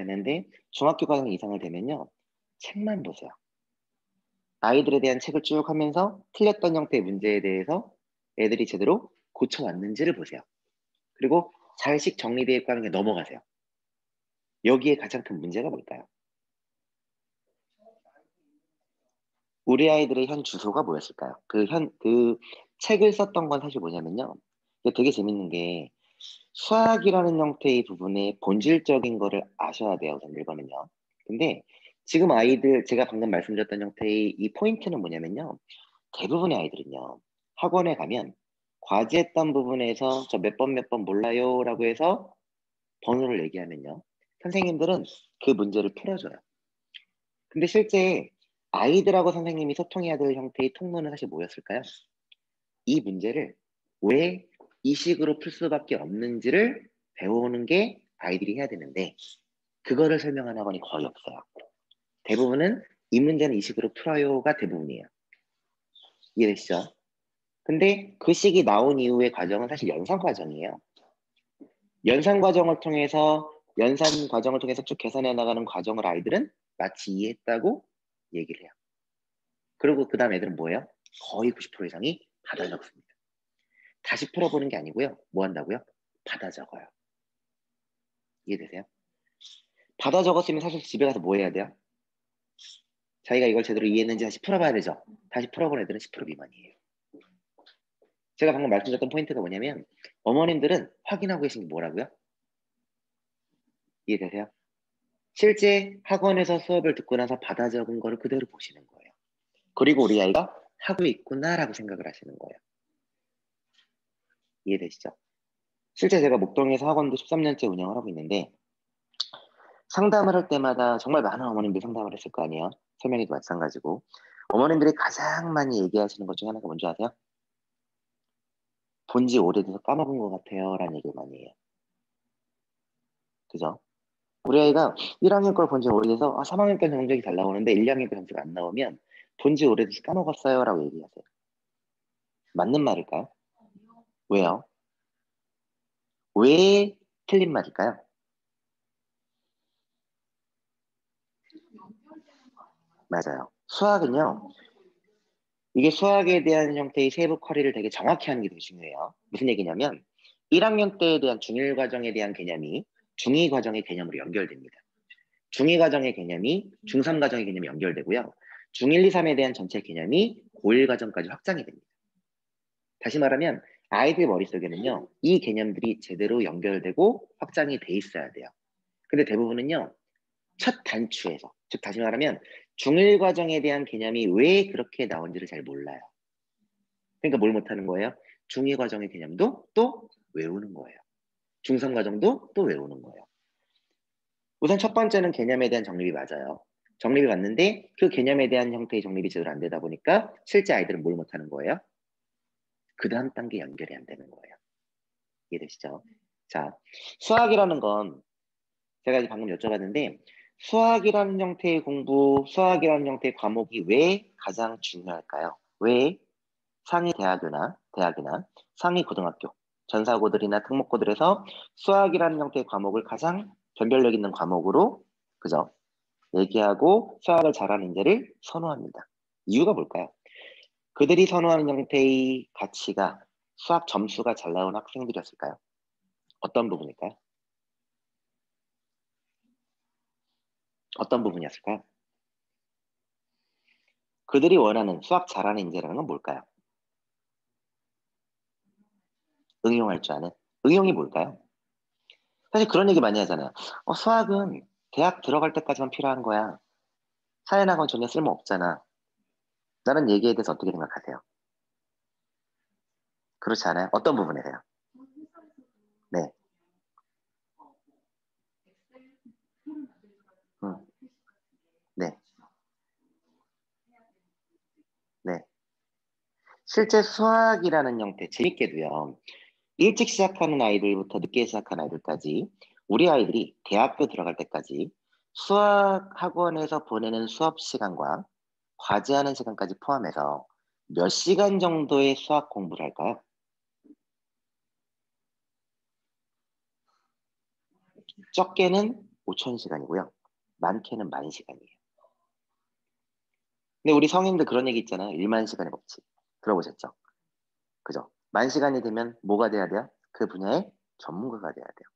되는데 중학교 과정 이상을 되면요. 책만 보세요. 아이들에 대한 책을 쭉 하면서 틀렸던 형태의 문제에 대해서 애들이 제대로 고쳐왔는지를 보세요. 그리고 잘식 정리되어 있고 하는 게 넘어가세요. 여기에 가장 큰 문제가 뭘까요? 우리 아이들의 현 주소가 뭐였을까요? 그 책을 썼던 건 사실 뭐냐면요. 이게 되게 재밌는 게 수학이라는 형태의 부분의 본질적인 거를 아셔야 돼요, 우선 1번은요. 근데 지금 아이들, 제가 방금 말씀드렸던 형태의 이 포인트는 뭐냐면요. 대부분의 아이들은요, 학원에 가면 과제했던 부분에서 저 몇 번 몇 번 몰라요 라고 해서 번호를 얘기하면요. 선생님들은 그 문제를 풀어줘요. 근데 실제 아이들하고 선생님이 소통해야 될 형태의 통로는 사실 뭐였을까요? 이 문제를 왜 이 식으로 풀 수밖에 없는지를 배우는 게 아이들이 해야 되는데 그거를 설명하는 학원이 거의 없어요. 대부분은 이 문제는 이 식으로 풀어요가 대부분이에요. 이해되시죠? 근데 그 식이 나온 이후의 과정은 사실 연산 과정이에요. 연산 과정을 통해서 쭉 계산해 나가는 과정을 아이들은 마치 이해했다고 얘기를 해요. 그리고 그 다음 애들은 뭐예요? 거의 90% 이상이 받아 적습니다. 다시 풀어보는 게 아니고요. 뭐 한다고요? 받아 적어요. 이해되세요? 받아 적었으면 사실 집에 가서 뭐 해야 돼요? 자기가 이걸 제대로 이해했는지 다시 풀어봐야 되죠. 다시 풀어본 애들은 10% 미만이에요. 제가 방금 말씀드렸던 포인트가 뭐냐면 어머님들은 확인하고 계신 게 뭐라고요? 이해되세요? 실제 학원에서 수업을 듣고 나서 받아 적은 거를 그대로 보시는 거예요. 그리고 우리 아이가 하고 있구나라고 생각을 하시는 거예요. 이해되시죠? 실제 제가 목동에서 학원도 13년째 운영을 하고 있는데 상담을 할 때마다 정말 많은 어머님들이 상담을 했을 거 아니에요? 설명회도 마찬가지고 어머님들이 가장 많이 얘기하시는 것 중에 하나가 뭔지 아세요? 본지 오래돼서 까먹은 것 같아요 라는 얘기를 많이 해요. 그죠? 우리 아이가 1학년 걸 본지 오래돼서 3학년 건 성적이 잘 나오는데 1, 2학년 건 성적이 안 나오면 본지 오래돼서 까먹었어요 라고 얘기하세요. 맞는 말일까요? 왜요? 왜 틀린 말일까요? 맞아요. 수학은요. 이게 수학에 대한 형태의 세부 커리를 되게 정확히 하는 게 되게 중요해요. 무슨 얘기냐면 1학년 때에 대한 중1 과정에 대한 개념이 중2 과정의 개념으로 연결됩니다. 중2 과정의 개념이 중3 과정의 개념이 연결되고요. 중1, 2, 3에 대한 전체 개념이 고1 과정까지 확장이 됩니다. 다시 말하면 아이들 머릿속에는요. 이 개념들이 제대로 연결되고 확장이 돼 있어야 돼요. 근데 대부분은요. 첫 단추에서, 즉 다시 말하면 중1 과정에 대한 개념이 왜 그렇게 나온지를 잘 몰라요. 그러니까 뭘 못하는 거예요? 중2 과정의 개념도 또 외우는 거예요. 중3 과정도 또 외우는 거예요. 우선 첫 번째는 개념에 대한 정립이 맞아요. 정립이 맞는데 그 개념에 대한 형태의 정립이 제대로 안 되다 보니까 실제 아이들은 뭘 못하는 거예요? 그 다음 단계 연결이 안 되는 거예요. 이해되시죠? 자, 수학이라는 건 제가 이제 방금 여쭤봤는데 수학이라는 형태의 공부, 수학이라는 형태의 과목이 왜 가장 중요할까요? 왜 상위 대학이나 상위 고등학교, 전사고들이나 특목고들에서 수학이라는 형태의 과목을 가장 변별력 있는 과목으로 그죠? 얘기하고 수학을 잘하는 인재를 선호합니다. 이유가 뭘까요? 그들이 선호하는 형태의 가치가 수학 점수가 잘 나온 학생들이었을까요? 어떤 부분일까요? 어떤 부분이었을까요? 그들이 원하는 수학 잘하는 인재라는 건 뭘까요? 응용할 줄 아는. 응용이 뭘까요? 사실 그런 얘기 많이 하잖아요. 수학은 대학 들어갈 때까지만 필요한 거야. 사회 나가면 전혀 쓸모 없잖아. 라는 얘기에 대해서 어떻게 생각하세요? 그렇지 않아요? 어떤 부분에서요? 네. 음, 네. 네. 실제 수학이라는 형태, 재밌게도요. 일찍 시작하는 아이들부터 늦게 시작하는 아이들까지 우리 아이들이 대학교 들어갈 때까지 수학 학원에서 보내는 수업 시간과 과제하는 시간까지 포함해서 몇 시간 정도의 수학 공부를 할까요? 적게는 5,000시간이고요. 많게는 10,000시간이에요. 근데 우리 성인들 그런 얘기 있잖아요. 1만 시간의 법칙. 들어보셨죠? 그죠? 10,000시간이 되면 뭐가 돼야 돼요? 그 분야의 전문가가 돼야 돼요.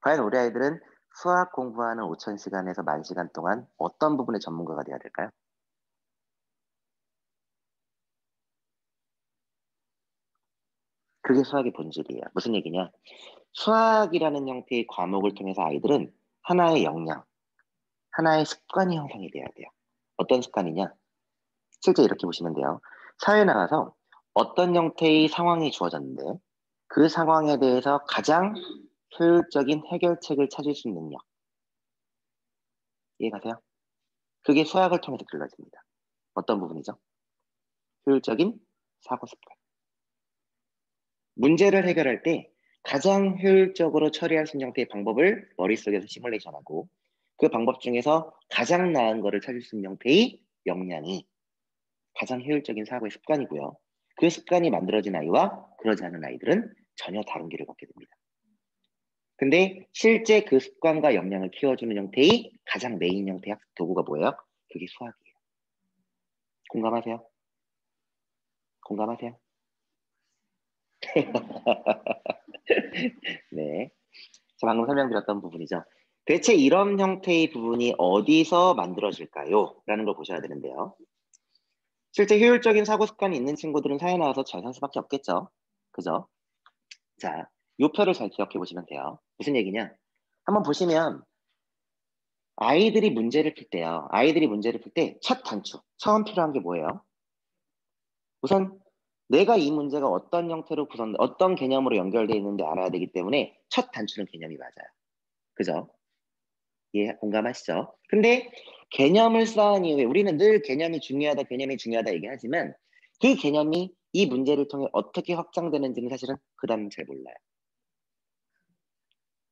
과연 우리 아이들은 수학 공부하는 5,000시간에서 10,000시간 동안 어떤 부분의 전문가가 돼야 될까요? 그게 수학의 본질이에요. 무슨 얘기냐? 수학이라는 형태의 과목을 통해서 아이들은 하나의 역량, 하나의 습관이 형성이 돼야 돼요. 어떤 습관이냐? 실제 이렇게 보시면 돼요. 사회에 나가서 어떤 형태의 상황이 주어졌는데 그 상황에 대해서 가장 효율적인 해결책을 찾을 수 있는 능력. 이해가세요? 그게 수학을 통해서 길러집니다. 어떤 부분이죠? 효율적인 사고 습관. 문제를 해결할 때 가장 효율적으로 처리할 수 있는 형태의 방법을 머릿속에서 시뮬레이션하고 그 방법 중에서 가장 나은 거를 찾을 수 있는 형태의 역량이 가장 효율적인 사고의 습관이고요. 그 습관이 만들어진 아이와 그러지 않은 아이들은 전혀 다른 길을 걷게 됩니다. 근데 실제 그 습관과 역량을 키워주는 형태의 가장 메인 형태의 학습 도구가 뭐예요? 그게 수학이에요. 공감하세요? 공감하세요? 네. 저 방금 설명드렸던 부분이죠. 대체 이런 형태의 부분이 어디서 만들어질까요? 라는 걸 보셔야 되는데요. 실제 효율적인 사고 습관이 있는 친구들은 사회 나와서 잘 살 수밖에 없겠죠. 그죠? 자, 요 표를 잘 기억해 보시면 돼요. 무슨 얘기냐? 한번 보시면 아이들이 문제를 풀 때요. 아이들이 문제를 풀 때 첫 단추, 처음 필요한 게 뭐예요? 우선 내가 이 문제가 어떤 형태로 구성, 어떤 개념으로 연결되어 있는지 알아야 되기 때문에 첫 단추는 개념이 맞아요. 그죠? 예, 공감하시죠? 근데 개념을 쌓은 이후에 우리는 늘 개념이 중요하다 얘기하지만 그 개념이 이 문제를 통해 어떻게 확장되는지는 사실은 그 다음은 잘 몰라요.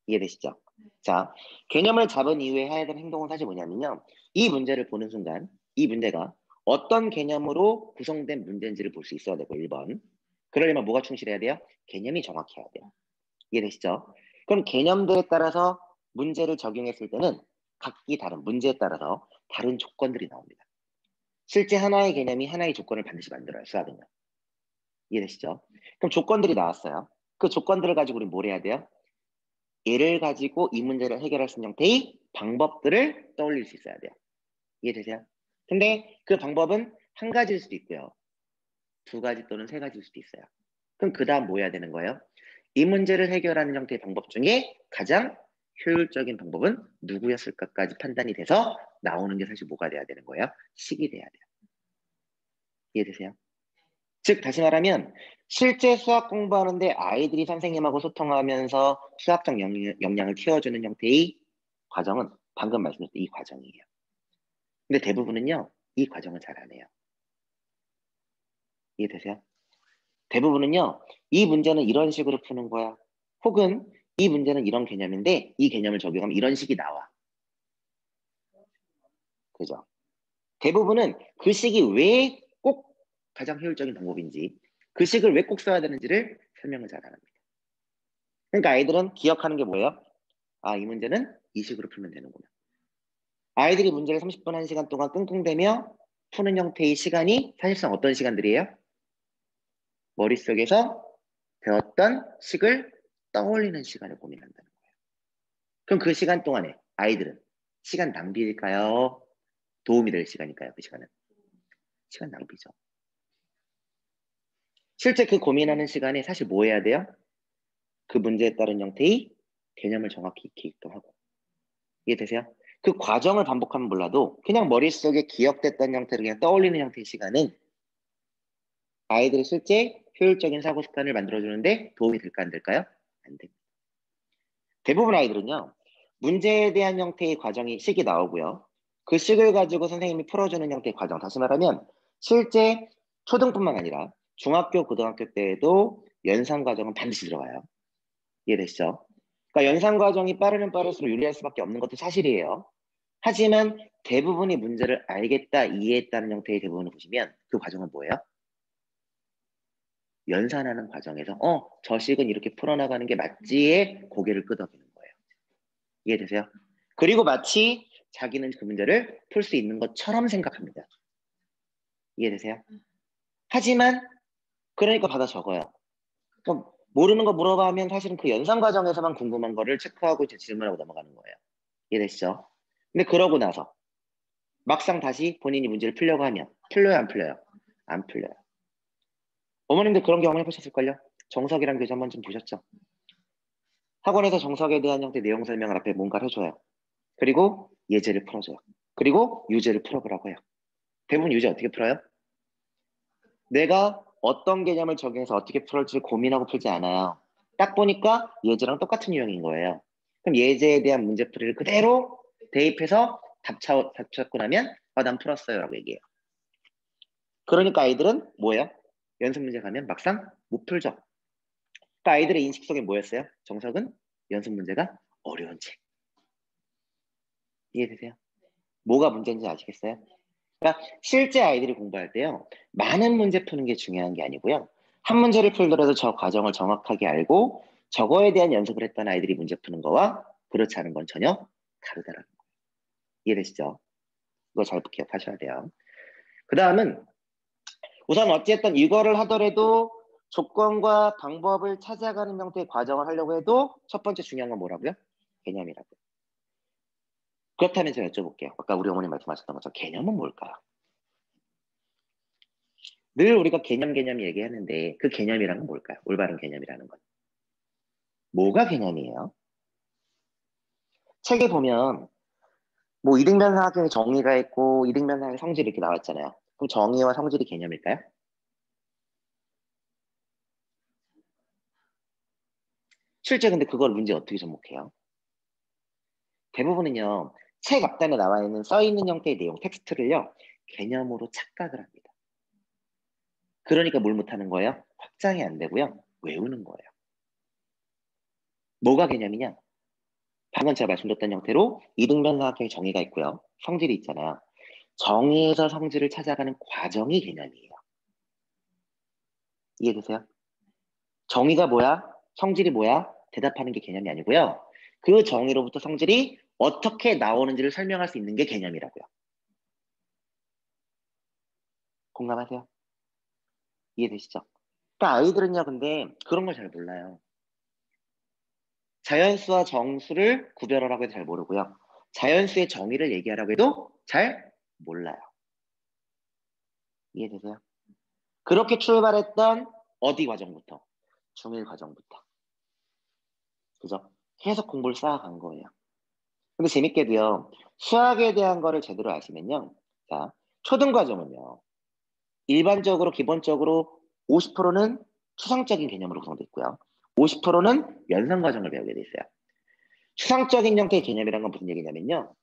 이해되시죠? 자, 개념을 잡은 이후에 해야 되는 행동은 사실 뭐냐면요. 이 문제를 보는 순간 이 문제가 어떤 개념으로 구성된 문제인지를 볼 수 있어야 되고 1번. 그러려면 뭐가 충실해야 돼요? 개념이 정확해야 돼요. 이해되시죠? 그럼 개념들에 따라서 문제를 적용했을 때는 각기 다른 문제에 따라서 다른 조건들이 나옵니다. 실제 하나의 개념이 하나의 조건을 반드시 만들어요. 수학은요. 이해되시죠? 그럼 조건들이 나왔어요. 그 조건들을 가지고 우리 뭘 해야 돼요? 얘를 가지고 이 문제를 해결할 수 있는 형태의 방법들을 떠올릴 수 있어야 돼요. 이해되세요? 근데 그 방법은 한 가지일 수도 있고요. 두 가지 또는 세 가지일 수도 있어요. 그럼 그 다음 뭐 해야 되는 거예요? 이 문제를 해결하는 형태의 방법 중에 가장 효율적인 방법은 누구였을까까지 판단이 돼서 나오는 게 사실 뭐가 돼야 되는 거예요? 식이 돼야 돼요. 이해되세요? 즉 다시 말하면 실제 수학 공부하는데 아이들이 선생님하고 소통하면서 수학적 역량을 키워주는 형태의 과정은 방금 말씀드렸던 이 과정이에요. 근데 대부분은요. 이 과정을 잘 안 해요. 이해되세요? 대부분은요. 이 문제는 이런 식으로 푸는 거야. 혹은 이 문제는 이런 개념인데 이 개념을 적용하면 이런 식이 나와. 그죠? 대부분은 그 식이 왜 꼭 가장 효율적인 방법인지 그 식을 왜 꼭 써야 되는지를 설명을 잘 안 합니다. 그러니까 아이들은 기억하는 게 뭐예요? 아, 이 문제는 이 식으로 풀면 되는구나. 아이들이 문제를 30분, 1시간 동안 끙끙대며 푸는 형태의 시간이 사실상 어떤 시간들이에요? 머릿속에서 배웠던 식을 떠올리는 시간을 고민한다는 거예요. 그럼 그 시간 동안에 아이들은 시간 낭비일까요? 도움이 될 시간일까요? 그 시간은? 시간 낭비죠. 실제 그 고민하는 시간에 사실 뭐 해야 돼요? 그 문제에 따른 형태의 개념을 정확히 익히기도 하고. 이해되세요? 그 과정을 반복하면 몰라도 그냥 머릿속에 기억됐던 형태로 그냥 떠올리는 형태의 시간은 아이들이 실제 효율적인 사고 습관을 만들어주는데 도움이 될까 안 될까요? 안 됩니다. 대부분 아이들은요. 문제에 대한 형태의 과정이 식이 나오고요. 그 식을 가지고 선생님이 풀어주는 형태의 과정. 다시 말하면 실제 초등뿐만 아니라 중학교, 고등학교 때에도 연산 과정은 반드시 들어가요. 이해되시죠? 그러니까 연산 과정이 빠르면 빠를수록 유리할 수밖에 없는 것도 사실이에요. 하지만 대부분의 문제를 알겠다, 이해했다는 형태의 대부분을 보시면 그 과정은 뭐예요? 연산하는 과정에서 저 식은 이렇게 풀어나가는 게 맞지에 고개를 끄덕이는 거예요. 이해되세요? 그리고 마치 자기는 그 문제를 풀 수 있는 것처럼 생각합니다. 이해되세요? 하지만 그러니까 받아 적어요. 그럼 모르는 거 물어봐 하면 사실은 그 연산 과정에서만 궁금한 거를 체크하고 이제 질문하고 넘어가는 거예요. 이해되시죠? 근데 그러고 나서 막상 다시 본인이 문제를 풀려고 하면 풀려요, 안 풀려요? 안 풀려요. 어머님들 그런 경험 해보셨을걸요? 정석이랑 교재 한번 좀 보셨죠? 학원에서 정석에 대한 형태 내용 설명을 앞에 뭔가를 해줘요. 그리고 예제를 풀어줘요. 그리고 유제를 풀어보라고 해요. 대부분 유제 어떻게 풀어요? 내가 어떤 개념을 적용해서 어떻게 풀을지 고민하고 풀지 않아요. 딱 보니까 예제랑 똑같은 유형인 거예요. 그럼 예제에 대한 문제풀이를 그대로 대입해서 답 찾고 나면 난 풀었어요 라고 얘기해요. 그러니까 아이들은 뭐예요? 연습 문제 가면 막상 못 풀죠. 그러니까 아이들의 인식 속에 뭐였어요? 정석은 연습 문제가 어려운 책. 이해되세요? 뭐가 문제인지 아시겠어요? 그러니까 실제 아이들이 공부할 때요. 많은 문제 푸는 게 중요한 게 아니고요. 한 문제를 풀더라도 저 과정을 정확하게 알고 저거에 대한 연습을 했던 아이들이 문제 푸는 거와 그렇지 않은 건 전혀 다르다라는 거예요. 이해되시죠? 이거 잘 기억하셔야 돼요. 그 다음은 우선 어찌됐든 이거를 하더라도 조건과 방법을 찾아가는 형태의 과정을 하려고 해도 첫 번째 중요한 건 뭐라고요? 개념이라고요. 그렇다면 제가 여쭤볼게요. 아까 우리 어머님 말씀하셨던 것처럼 개념은 뭘까요? 늘 우리가 개념 얘기하는데 그 개념이란 건 뭘까요? 올바른 개념이라는 건. 뭐가 개념이에요? 책에 보면 뭐 이등변사각형의 정의가 있고 이등변사각형의 성질이 이렇게 나왔잖아요. 그럼 정의와 성질이 개념일까요? 실제 근데 그걸 문제 어떻게 접목해요? 대부분은요. 책 앞단에 나와 있는 써 있는 형태의 내용 텍스트를요. 개념으로 착각을 합니다. 그러니까 뭘 못하는 거예요? 확장이 안 되고요. 외우는 거예요. 뭐가 개념이냐? 방금 제가 말씀드렸던 형태로 이등변사각형의 정의가 있고요. 성질이 있잖아요. 정의에서 성질을 찾아가는 과정이 개념이에요. 이해되세요? 정의가 뭐야? 성질이 뭐야? 대답하는 게 개념이 아니고요. 그 정의로부터 성질이 어떻게 나오는지를 설명할 수 있는 게 개념이라고요. 공감하세요? 이해되시죠? 그러니까 아이들은요, 근데 그런 걸 잘 몰라요. 자연수와 정수를 구별하라고 해도 잘 모르고요. 자연수의 정의를 얘기하라고 해도 잘 몰라요. 이해되세요? 그렇게 출발했던 어디 과정부터? 중1 과정부터. 그죠? 계속 공부를 쌓아간 거예요. 근데 재밌게도요. 수학에 대한 거를 제대로 아시면요. 자, 초등 과정은요. 일반적으로 기본적으로 50%는 추상적인 개념으로 구성되어 있고요. 50%는 연산 과정을 배우게 돼 있어요. 추상적인 형태의 개념이란 건 무슨 얘기냐면요.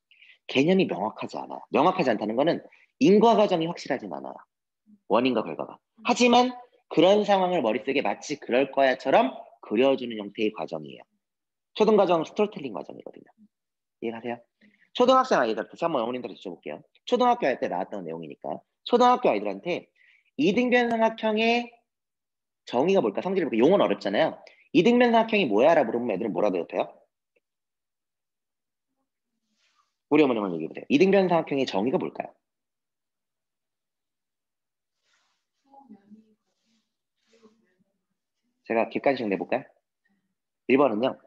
개념이 명확하지 않아요. 명확하지 않다는 거는 인과 과정이 확실하진 않아요. 원인과 결과가. 하지만 그런 상황을 머릿속에 마치 그럴 거야처럼 그려주는 형태의 과정이에요. 초등 과정은 스토리텔링 과정이거든요. 이해가세요? 초등학생 아이들한테 한번 어머님들한테 여쭤볼게요. 초등학교 할 때 나왔던 내용이니까 초등학교 아이들한테 이등변 삼각형의 정의가 뭘까? 성질이 뭘까? 용어는 어렵잖아요. 이등변 삼각형이 뭐야? 라고 물으면 애들은 뭐라 대답해요? 우리 어머님은 얘기해보세요. 이등변 삼각형의 정의가 뭘까요? 제가 객관식 내볼까요? 1번은요.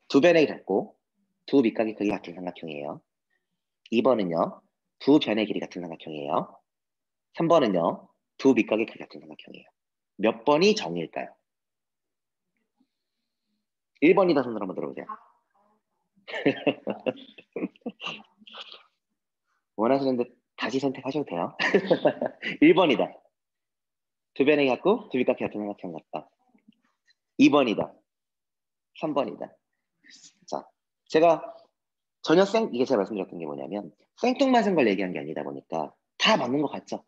두 변의 같고 두 밑각의 크기 같은 삼각형이에요. 2번은요. 두 변의 길이 같은 삼각형이에요. 3번은요. 두 밑각의 크기 같은 삼각형이에요. 몇 번이 정의일까요? 1번이다 손으로 한번 들어보세요. 원하시는데 다시 선택하셔도 돼요. 1번이다. 두 변의 같고 두 밑각의 같은 삼각형 같다. 2번이다. 3번이다. 자, 제가 전혀 이게 제가 말씀드렸던 게 뭐냐면 생뚱맞은 걸 얘기한 게 아니다 보니까 다 맞는 것 같죠?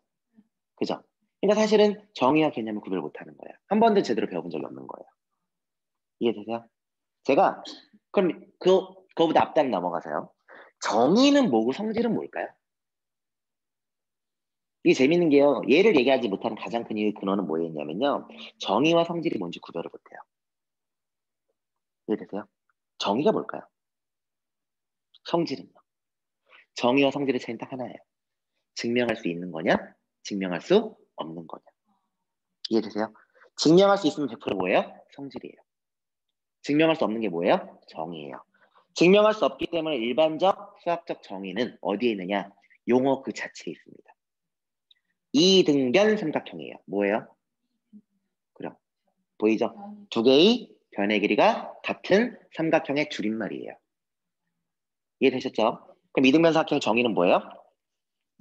그죠? 그러니까 사실은 정의와 개념을 구별 못하는 거예요. 한 번도 제대로 배워본 적이 없는 거예요. 이해되세요? 제가 그럼 그거보다 앞단 넘어가세요. 정의는 뭐고 성질은 뭘까요? 이게 재밌는 게요. 얘를 얘기하지 못하는 가장 큰 이유의 근원은 뭐였냐면요. 정의와 성질이 뭔지 구별을 못해요. 이해되세요? 정의가 뭘까요? 성질은요. 정의와 성질의 차이는 딱 하나예요. 증명할 수 있는 거냐, 증명할 수 없는 거냐. 이해되세요? 증명할 수 있으면 100% 뭐예요? 성질이에요. 증명할 수 없는 게 뭐예요? 정의예요. 증명할 수 없기 때문에 일반적 수학적 정의는 어디에 있느냐? 용어 그 자체에 있습니다. 이등변 삼각형이에요. 뭐예요? 그럼 보이죠? 두 개의 변의 길이가 같은 삼각형의 줄임말이에요. 이해되셨죠? 그럼 이등변 삼각형의 정의는 뭐예요?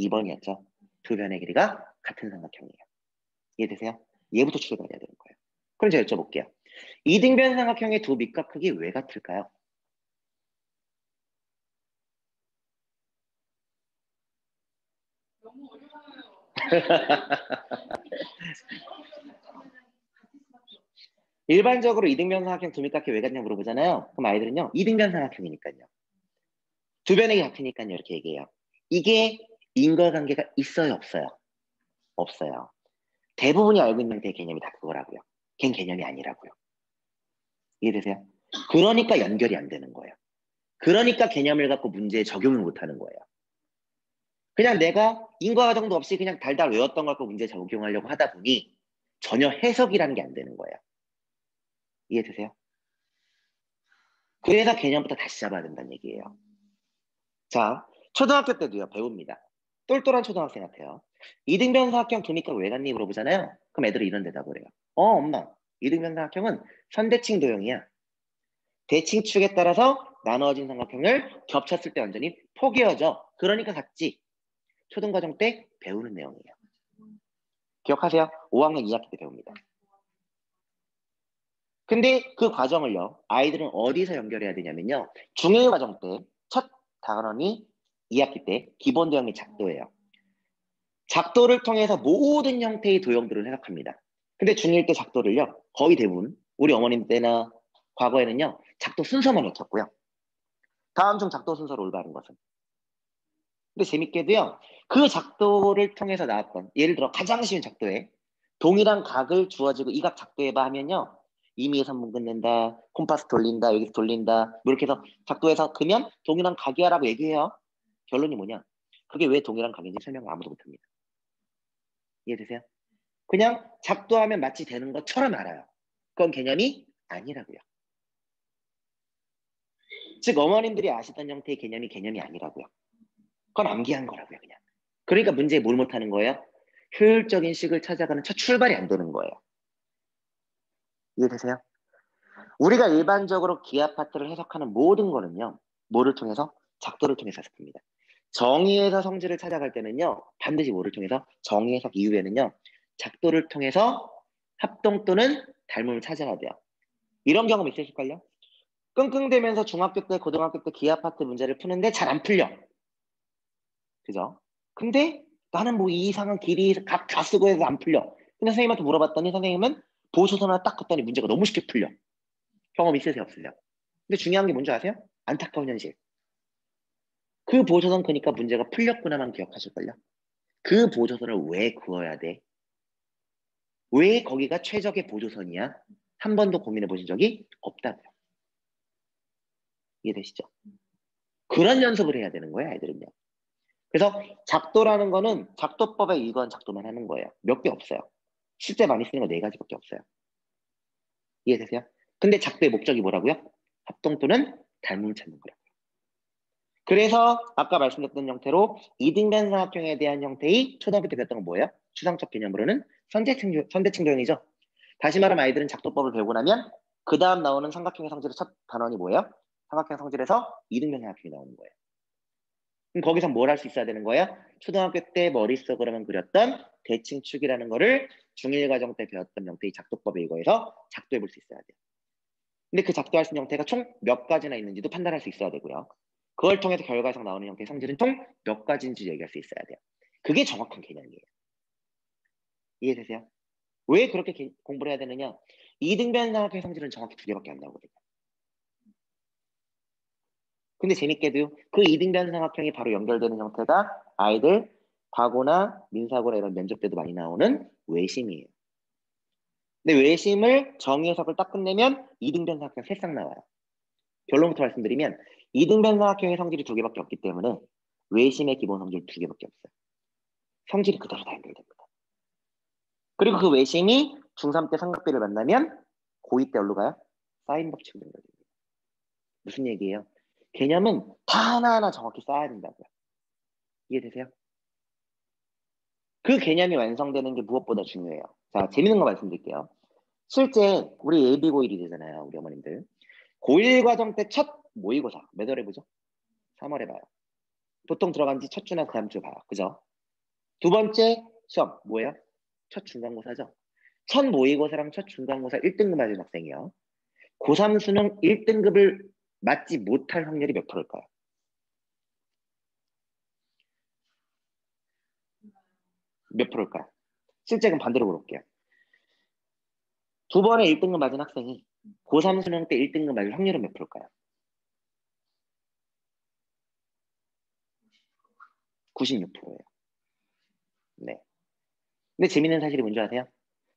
2번이었죠. 두 변의 길이가 같은 삼각형이에요. 이해되세요? 얘부터 추적을 해야 되는 거예요. 그럼 제가 여쭤볼게요. 이등변 삼각형의 두 밑과 크기 왜 같을까요? 일반적으로 이등변 삼각형 두 밑과 크기 왜 같냐 물어보잖아요. 그럼 아이들은요. 이등변 삼각형이니까요. 두 변의 같으니까요. 이렇게 얘기해요. 이게 인과관계가 있어요? 없어요? 없어요. 대부분이 알고 있는 데 개념이 다 그거라고요. 걘 개념이 아니라고요. 이해되세요? 그러니까 연결이 안 되는 거예요. 그러니까 개념을 갖고 문제에 적용을 못하는 거예요. 그냥 내가 인과과정도 없이 그냥 달달 외웠던 걸 갖고 문제에 적용하려고 하다 보니 전혀 해석이라는 게 안 되는 거예요. 이해되세요? 그래서 개념부터 다시 잡아야 된다는 얘기예요. 자, 초등학교 때도요 배웁니다. 똘똘한 초등학생 같아요. 이등변 삼각형 두니까 왜 같니 물어보잖아요. 그럼 애들이 이런 대답을 해요. 엄마, 이등변 삼각형은 선대칭 도형이야. 대칭축에 따라서 나눠진 삼각형을 겹쳤을 때 완전히 포개어져. 그러니까 같지. 초등과정 때 배우는 내용이에요. 기억하세요? 5학년 2학기 때 배웁니다. 근데 그 과정을요. 아이들은 어디서 연결해야 되냐면요. 중1 과정 때 첫 단원이 2학기 때 기본 도형이 작도예요. 작도를 통해서 모든 형태의 도형들을 해석합니다. 근데 중1 때 작도를요. 거의 대부분 우리 어머님 때나 과거에는요. 작도 순서만 익혔고요. 다음 중 작도 순서로 올바른 것은. 근데 재밌게도요. 그 작도를 통해서 나왔던 예를 들어 가장 쉬운 작도에 동일한 각을 주어지고 이 각 작도해봐 하면요. 임의의 선분 긋는다. 콤파스 돌린다. 여기서 돌린다. 뭐 이렇게 해서 작도해서 그면 동일한 각이야라고 얘기해요. 결론이 뭐냐. 그게 왜 동일한 각인지 설명을 아무도 못합니다. 이해되세요? 그냥 작도하면 마치 되는 것처럼 알아요. 그건 개념이 아니라고요. 즉 어머님들이 아시던 형태의 개념이 아니라고요. 그건 암기한 거라고요. 그냥. 그러니까 문제에 뭘 못하는 거예요? 효율적인 식을 찾아가는 첫 출발이 안 되는 거예요. 이해되세요? 우리가 일반적으로 기하 파트를 해석하는 모든 거는요. 뭐를 통해서? 작도를 통해서 해석합니다. 정의에서 성질을 찾아갈 때는요. 반드시 뭐를 통해서? 정의 해석 이후에는요. 작도를 통해서 합동 또는 닮음을 찾아야 돼요. 이런 경험 있으실걸요? 끙끙대면서 중학교 때, 고등학교 때 기하 파트 문제를 푸는데 잘 안 풀려. 그죠? 근데 나는 뭐 이 이상한 길이 각 다 쓰고 해서 안 풀려. 근데 선생님한테 물어봤더니 선생님은 보초선 하나 딱 걷더니 문제가 너무 쉽게 풀려. 경험 있으세요? 없으세요? 근데 중요한 게 뭔지 아세요? 안타까운 현실. 그 보조선 그니까 문제가 풀렸구나만 기억하실걸요? 그 보조선을 왜 그어야 돼? 왜 거기가 최적의 보조선이야? 한 번도 고민해 보신 적이 없다고요. 이해되시죠? 그런 연습을 해야 되는 거예요, 아이들은요. 그래서 작도라는 거는 작도법에 의거한 작도만 하는 거예요. 몇 개 없어요. 실제 많이 쓰는 거 4가지밖에 없어요. 이해되세요? 근데 작도의 목적이 뭐라고요? 합동 또는 닮음을 찾는 거라고요. 그래서 아까 말씀드렸던 형태로 이등변 삼각형에 대한 형태의 초등학교 때 배웠던 건 뭐예요? 추상적 개념으로는 선대칭 도형이죠. 다시 말하면 아이들은 작도법을 배우고 나면 그 다음 나오는 삼각형의 성질의 첫 단원이 뭐예요? 삼각형 성질에서 이등변 삼각형이 나오는 거예요. 그럼 거기서 뭘 할 수 있어야 되는 거예요? 초등학교 때 머릿속으로만 그렸던 대칭축이라는 거를 중1 과정 때 배웠던 형태의 작도법에 의거해서 작도해 볼 수 있어야 돼요. 근데 그 작도할 수 있는 형태가 총 몇 가지나 있는지도 판단할 수 있어야 되고요. 그걸 통해서 결과에서 나오는 형태의 성질은 총 몇 가지인지 얘기할 수 있어야 돼요. 그게 정확한 개념이에요. 이해되세요? 왜 그렇게 공부를 해야 되느냐? 이등변 삼각형의 성질은 정확히 2개밖에 안 나오거든요. 근데 재밌게도 그 이등변 삼각형이 바로 연결되는 형태가 아이들 과거나 민사고나 이런 면접 때도 많이 나오는 외심이에요. 근데 외심을 정의 해석을 딱 끝내면 이등변 삼각형 새싹 나와요. 결론부터 말씀드리면 이등변 삼각형의 성질이 두 개밖에 없기 때문에 외심의 기본 성질 두 개밖에 없어요. 성질이 그대로 다 연결됩니다. 그리고 그 외심이 중3 때 삼각비를 만나면 고2 때 어디로 가요? 사인 법칙으로 연결됩니다. 무슨 얘기예요? 개념은 다 하나하나 정확히 쌓아야 된다고요. 이해되세요? 그 개념이 완성되는 게 무엇보다 중요해요. 자, 재밌는 거 말씀드릴게요. 실제 우리 예비 고1이 되잖아요. 우리 어머님들. 고1 과정 때 첫 모의고사 몇 월에 보죠? 3월에 봐요. 보통 들어간 지 첫 주나 그 다음 주에 봐요. 그죠? 두 번째 시험 뭐예요? 첫 중간고사죠. 첫 모의고사랑 첫 중간고사 1등급 맞은 학생이요. 고3 수능 1등급을 맞지 못할 확률이 몇 프로일까요? 몇 프로일까요? 실제 그럼 반대로 물어볼게요. 두 번에 1등급 맞은 학생이 고3 수능 때 1등급 맞을 확률은 몇 프로일까요? 96%예요. 네. 근데 재밌는 사실이 뭔지 아세요?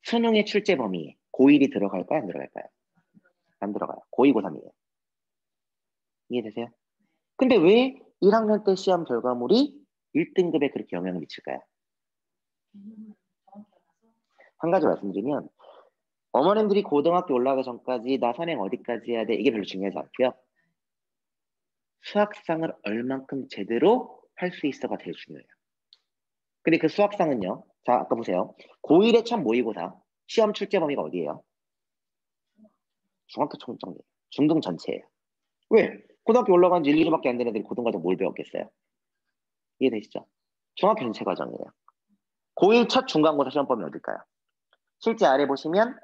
수능의 출제 범위에 고1이 들어갈까요? 안 들어갈까요? 안 들어가요. 고2, 고3이에요. 이해되세요? 근데 왜 1학년 때 시험 결과물이 1등급에 그렇게 영향을 미칠까요? 한 가지 말씀드리면 어머님들이 고등학교 올라가기 전까지 나 선행 어디까지 해야 돼? 이게 별로 중요하지 않고요. 수학상을 얼만큼 제대로 할 수 있어가 제일 중요해요. 근데 그 수학상은요. 자, 아까 보세요. 고1의 첫 모의고사 시험 출제 범위가 어디예요? 중학교 총정리 중등 전체예요. 왜? 고등학교 올라간 지 1, 2주밖에 안 된 애들이 고등과정 뭘 배웠겠어요? 이해되시죠? 중학교 전체 과정이에요. 고1 첫 중간고사 시험 범위 어딜까요? 실제 아래 보시면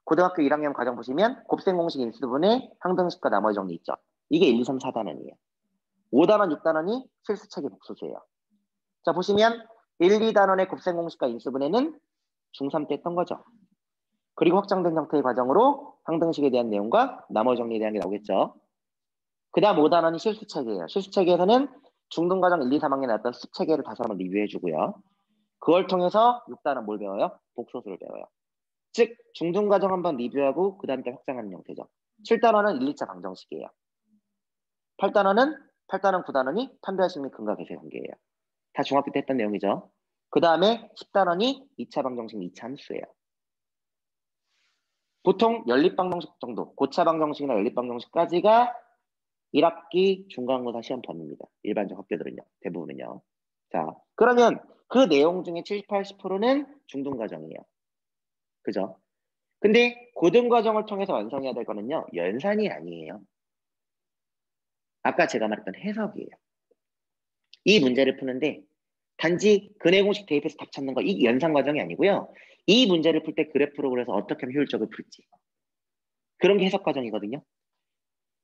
고등학교 1학년 과정 보시면 곱셈 공식 인수분해 항등식과 나머지 정리 있죠. 이게 1, 2, 3, 4단원이에요. 5단원, 6단원이 실수책의 복수수예요. 자 보시면 1, 2단원의 곱셈 공식과 인수분해는 중3 때 했던 거죠. 그리고 확장된 형태의 과정으로 항등식에 대한 내용과 나머지 정리에 대한 게 나오겠죠. 그 다음 5단원이 실수체계예요. 실수체계에서는 중등과정 1, 2, 3학년에 나왔던 수체계를 다시 한번 리뷰해주고요. 그걸 통해서 6단원 뭘 배워요? 복소수를 배워요. 즉 중등과정 한번 리뷰하고 그 다음 때 확장하는 형태죠. 7단원은 1, 2차 방정식이에요. 8단원, 9단원이 판별식 및 근과 계수의 관계예요. 다 중학교 때 했던 내용이죠. 그 다음에 10단원이 2차 방정식, 2차 함수예요. 보통 연립방정식 정도, 고차 방정식이나 연립방정식까지가 1학기 중간고사 시험 범위입니다. 일반적 학교들은요. 대부분은요. 자, 그러면 그 내용 중에 70, 80%는 중등과정이에요. 그죠? 근데 고등과정을 통해서 완성해야 될 거는요. 연산이 아니에요. 아까 제가 말했던 해석이에요. 이 문제를 푸는데 단지 근해 공식 대입해서 답 찾는 거 이 연산 과정이 아니고요. 이 문제를 풀 때 그래프로 그려서 어떻게 하면 효율적으로 풀지. 그런 게 해석 과정이거든요.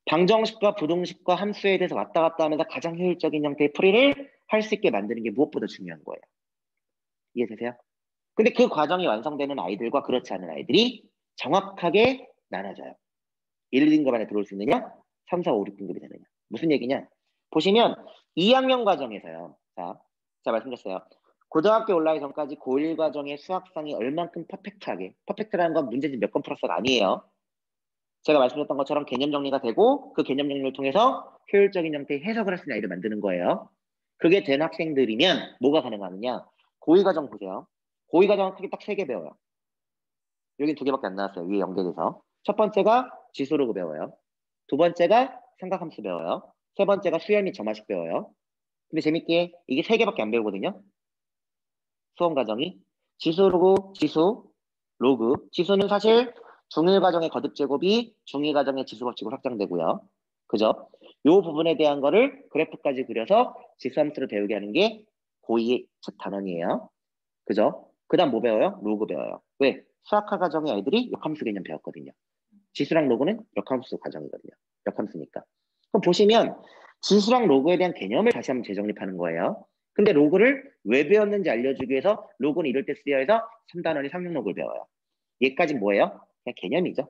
방정식과 부등식과 함수에 대해서 왔다 갔다 하면서 가장 효율적인 형태의 풀이를 할 수 있게 만드는 게 무엇보다 중요한 거예요. 이해되세요? 근데 그 과정이 완성되는 아이들과 그렇지 않은 아이들이 정확하게 나눠져요. 1, 2등급 안에 들어올 수 있느냐? 3, 4, 5, 6등급이 되느냐? 무슨 얘기냐? 보시면 2학년 과정에서요. 자 말씀드렸어요. 고등학교 올라가기 전까지 고1 과정의 수학상이 얼만큼 퍼펙트하게, 퍼펙트라는 건 문제집 몇 건 풀었어가 아니에요. 제가 말씀드렸던 것처럼 개념 정리가 되고 그 개념 정리를 통해서 효율적인 형태의 해석을 할 수 있는 아이를 만드는 거예요. 그게 된 학생들이면 뭐가 가능하느냐? 고2 과정 보세요. 고2 과정은 크게 딱 3개 배워요. 여긴 2개밖에 안 나왔어요. 위에 연결해서. 첫 번째가 지수로그 배워요. 두 번째가 삼각함수 배워요. 세 번째가 수열 및 점화식 배워요. 근데 재밌게 이게 3개밖에 안 배우거든요. 수험 과정이. 지수로그, 지수, 로그. 지수는 사실 중1 과정의 거듭 제곱이 중2 과정의 지수 법칙으로 확장되고요. 그죠? 요 부분에 대한 거를 그래프까지 그려서 지수함수를 배우게 하는 게 고2의 첫 단원이에요. 그죠? 그 다음 뭐 배워요? 로그 배워요. 왜? 수학과 과정의 아이들이 역함수 개념 배웠거든요. 지수랑 로그는 역함수 과정이거든요. 역함수니까. 그럼 보시면 지수랑 로그에 대한 개념을 다시 한번 재정립하는 거예요. 근데 로그를 왜 배웠는지 알려주기 위해서 로그는 이럴 때 쓰여야 해서 3단원이 상용 로그를 배워요. 얘까지 뭐예요? 그냥 개념이죠.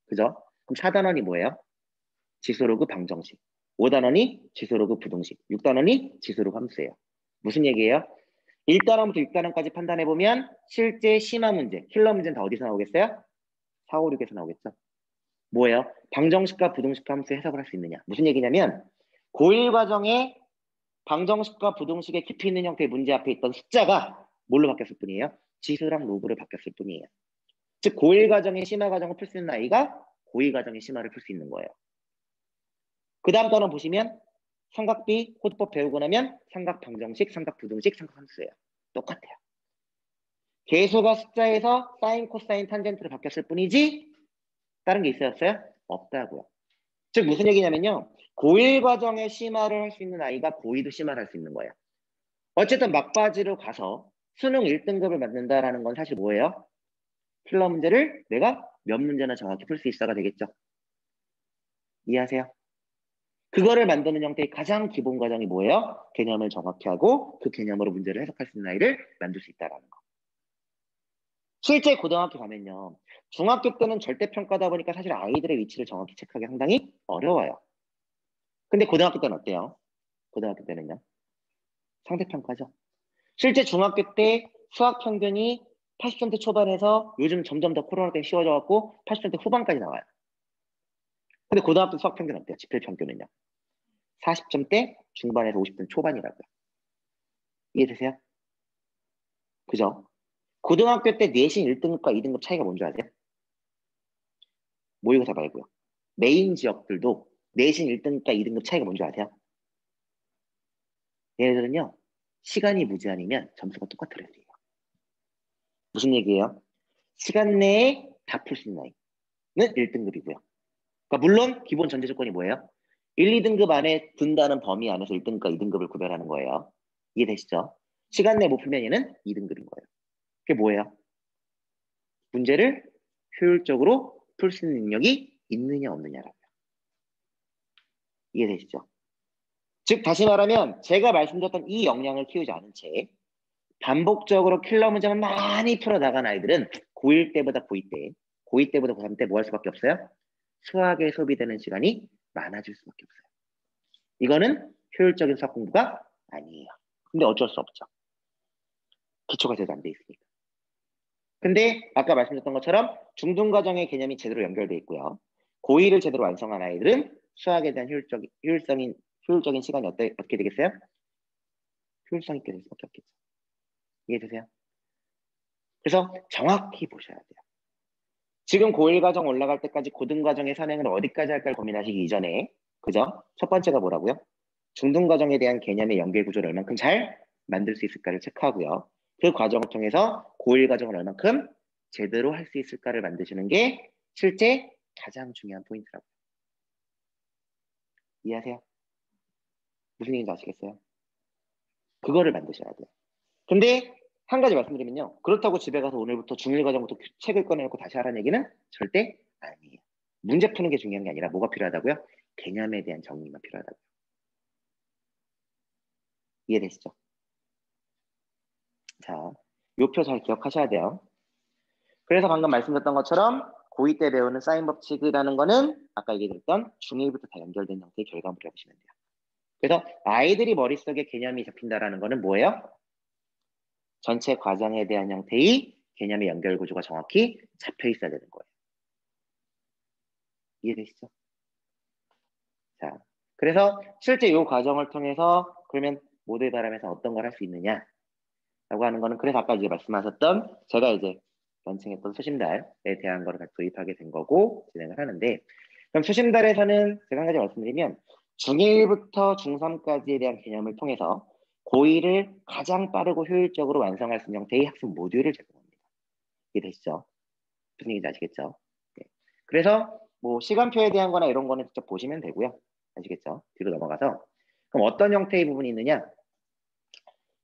그죠? 그럼 4단원이 뭐예요? 지수로그 방정식. 5단원이 지수로그 부등식. 6단원이 지수로그 함수예요. 무슨 얘기예요? 1단원부터 6단원까지 판단해보면 실제 심화 문제, 킬러 문제는 다 어디서 나오겠어요? 4, 5, 6에서 나오겠죠. 뭐예요? 방정식과 부등식 함수 해석을 할 수 있느냐. 무슨 얘기냐면 고1 과정에 방정식과 부등식의 깊이 있는 형태의 문제 앞에 있던 숫자가 뭘로 바뀌었을 뿐이에요? 지수랑 로그로 바뀌었을 뿐이에요. 즉 고1 과정의 심화 과정을 풀 수 있는 아이가 고2 과정의 심화를 풀 수 있는 거예요. 그 다음 단원 보시면 삼각비 호드법 배우고 나면 삼각 방정식, 삼각 부등식, 삼각 함수예요. 똑같아요. 계수가 숫자에서 사인, 코사인, 탄젠트로 바뀌었을 뿐이지 다른 게 있었어요? 없다고요. 즉 무슨 얘기냐면요. 고1 과정의 심화를 할 수 있는 아이가 고2도 심화를 할 수 있는 거예요. 어쨌든 막바지로 가서 수능 1등급을 만든다라는 건 사실 뭐예요? 킬러 문제를 내가 몇 문제나 정확히 풀 수 있어가 되겠죠. 이해하세요? 그거를 만드는 형태의 가장 기본 과정이 뭐예요? 개념을 정확히 하고 그 개념으로 문제를 해석할 수 있는 아이를 만들 수 있다는 거. 실제 고등학교 가면요. 중학교 때는 절대평가다 보니까 사실 아이들의 위치를 정확히 체크하기 상당히 어려워요. 근데 고등학교 때는 어때요? 고등학교 때는요. 상대평가죠. 실제 중학교 때 수학 평균이 80점대 초반에서 요즘 점점 더 코로나 때문에 쉬워져갖고 80점대 후반까지 나와요. 근데 고등학교 수학 평균 어때요? 지필 평균은요. 40점대 중반에서 50점 초반이라고요. 이해되세요? 그죠? 고등학교 때 내신 1등급과 2등급 차이가 뭔지 아세요? 모의고사 말고요. 메인 지역들도 내신 1등급과 2등급 차이가 뭔지 아세요? 얘네들은요. 시간이 무제한이면 점수가 똑같으래요. 무슨 얘기예요? 시간 내에 다 풀 수 있는 아이는 1등급이고요. 그러니까 물론 기본 전제 조건이 뭐예요? 1, 2등급 안에 든다는 범위 안에서 1등급과 2등급을 구별하는 거예요. 이해되시죠? 시간 내에 못 풀면 얘는 2등급인 거예요. 그게 뭐예요? 문제를 효율적으로 풀 수 있는 능력이 있느냐 없느냐라고요. 이해되시죠? 즉 다시 말하면 제가 말씀드렸던 이 역량을 키우지 않은 채 반복적으로 킬러 문제만 많이 풀어나간 아이들은 고1 때보다 고2 때, 고2 때보다 고3 때 뭐 할 수밖에 없어요? 수학에 소비되는 시간이 많아질 수밖에 없어요. 이거는 효율적인 수학 공부가 아니에요. 근데 어쩔 수 없죠. 기초가 제대로 안 돼 있으니까. 근데 아까 말씀드렸던 것처럼 중등과정의 개념이 제대로 연결돼 있고요. 고1을 제대로 완성한 아이들은 수학에 대한 효율적인 시간이 어떻게 되겠어요? 효율성 있게 될 수밖에 없겠죠. 이해되세요? 그래서 정확히 보셔야 돼요. 지금 고1 과정 올라갈 때까지 고등 과정의 선행을 어디까지 할까 고민하시기 이전에 그죠? 첫 번째가 뭐라고요? 중등 과정에 대한 개념의 연계 구조를 얼만큼 잘 만들 수 있을까를 체크하고요. 그 과정을 통해서 고1 과정을 얼만큼 제대로 할 수 있을까를 만드시는 게 실제 가장 중요한 포인트라고요. 이해하세요? 무슨 얘기인지 아시겠어요? 그거를 만드셔야 돼요. 근데 한 가지 말씀드리면요. 그렇다고 집에 가서 오늘부터 중1 과정부터 책을 꺼내놓고 다시 하라는 얘기는 절대 아니에요. 문제 푸는 게 중요한 게 아니라 뭐가 필요하다고요? 개념에 대한 정리만 필요하다고요. 이해되시죠? 자, 요 표 잘 기억하셔야 돼요. 그래서 방금 말씀드렸던 것처럼 고2 때 배우는 사인 법칙이라는 거는 아까 얘기했던 중1부터 다 연결된 형태의 결과물이라고 보시면 돼요. 그래서 아이들이 머릿속에 개념이 잡힌다라는 거는 뭐예요? 전체 과정에 대한 형태의 개념의 연결 구조가 정확히 잡혀 있어야 되는 거예요. 이해되시죠? 자, 그래서 실제 이 과정을 통해서 그러면 모두의 바람에서 어떤 걸 할 수 있느냐라고 하는 거는 그래서 아까 이제 말씀하셨던 제가 이제 런칭했던 수심달에 대한 거를 같이 도입하게 된 거고 진행을 하는데 그럼 수심달에서는 제가 한 가지 말씀드리면 중1부터 중3까지에 대한 개념을 통해서 고1을 가장 빠르고 효율적으로 완성할 수 있는 형태의 학습 모듈을 제공합니다. 이해되시죠? 무슨 얘기인지 아시겠죠? 네. 그래서 뭐 시간표에 대한 거나 이런 거는 직접 보시면 되고요. 아시겠죠? 뒤로 넘어가서 그럼 어떤 형태의 부분이 있느냐?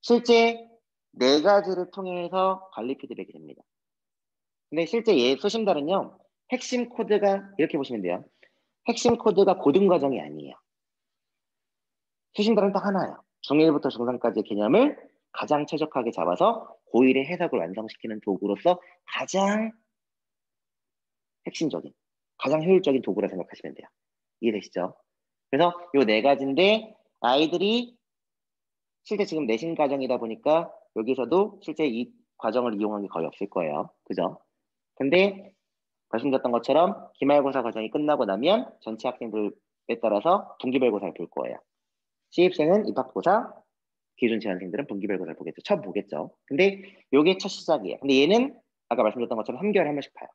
실제 네 가지를 통해서 관리 피드백이 됩니다. 근데 실제 수심달은요. 핵심 코드가 이렇게 보시면 돼요. 핵심 코드가 고등 과정이 아니에요. 수심달은 딱 하나예요. 중1부터 중3까지의 개념을 가장 최적화하게 잡아서 고1의 해석을 완성시키는 도구로서 가장 핵심적인, 가장 효율적인 도구라 생각하시면 돼요. 이해되시죠? 그래서 이 네 가지인데 아이들이 실제 지금 내신 과정이다 보니까 여기서도 실제 이 과정을 이용한 게 거의 없을 거예요. 그죠? 근데 말씀드렸던 것처럼 기말고사 과정이 끝나고 나면 전체 학생들에 따라서 분기별고사를 볼 거예요. 신입생은 입학고사, 기존 재학생들은 분기별고사를 보겠죠. 처음 보겠죠. 근데 요게 첫 시작이에요. 근데 얘는 아까 말씀드렸던 것처럼 3개월에 한 번씩 봐요.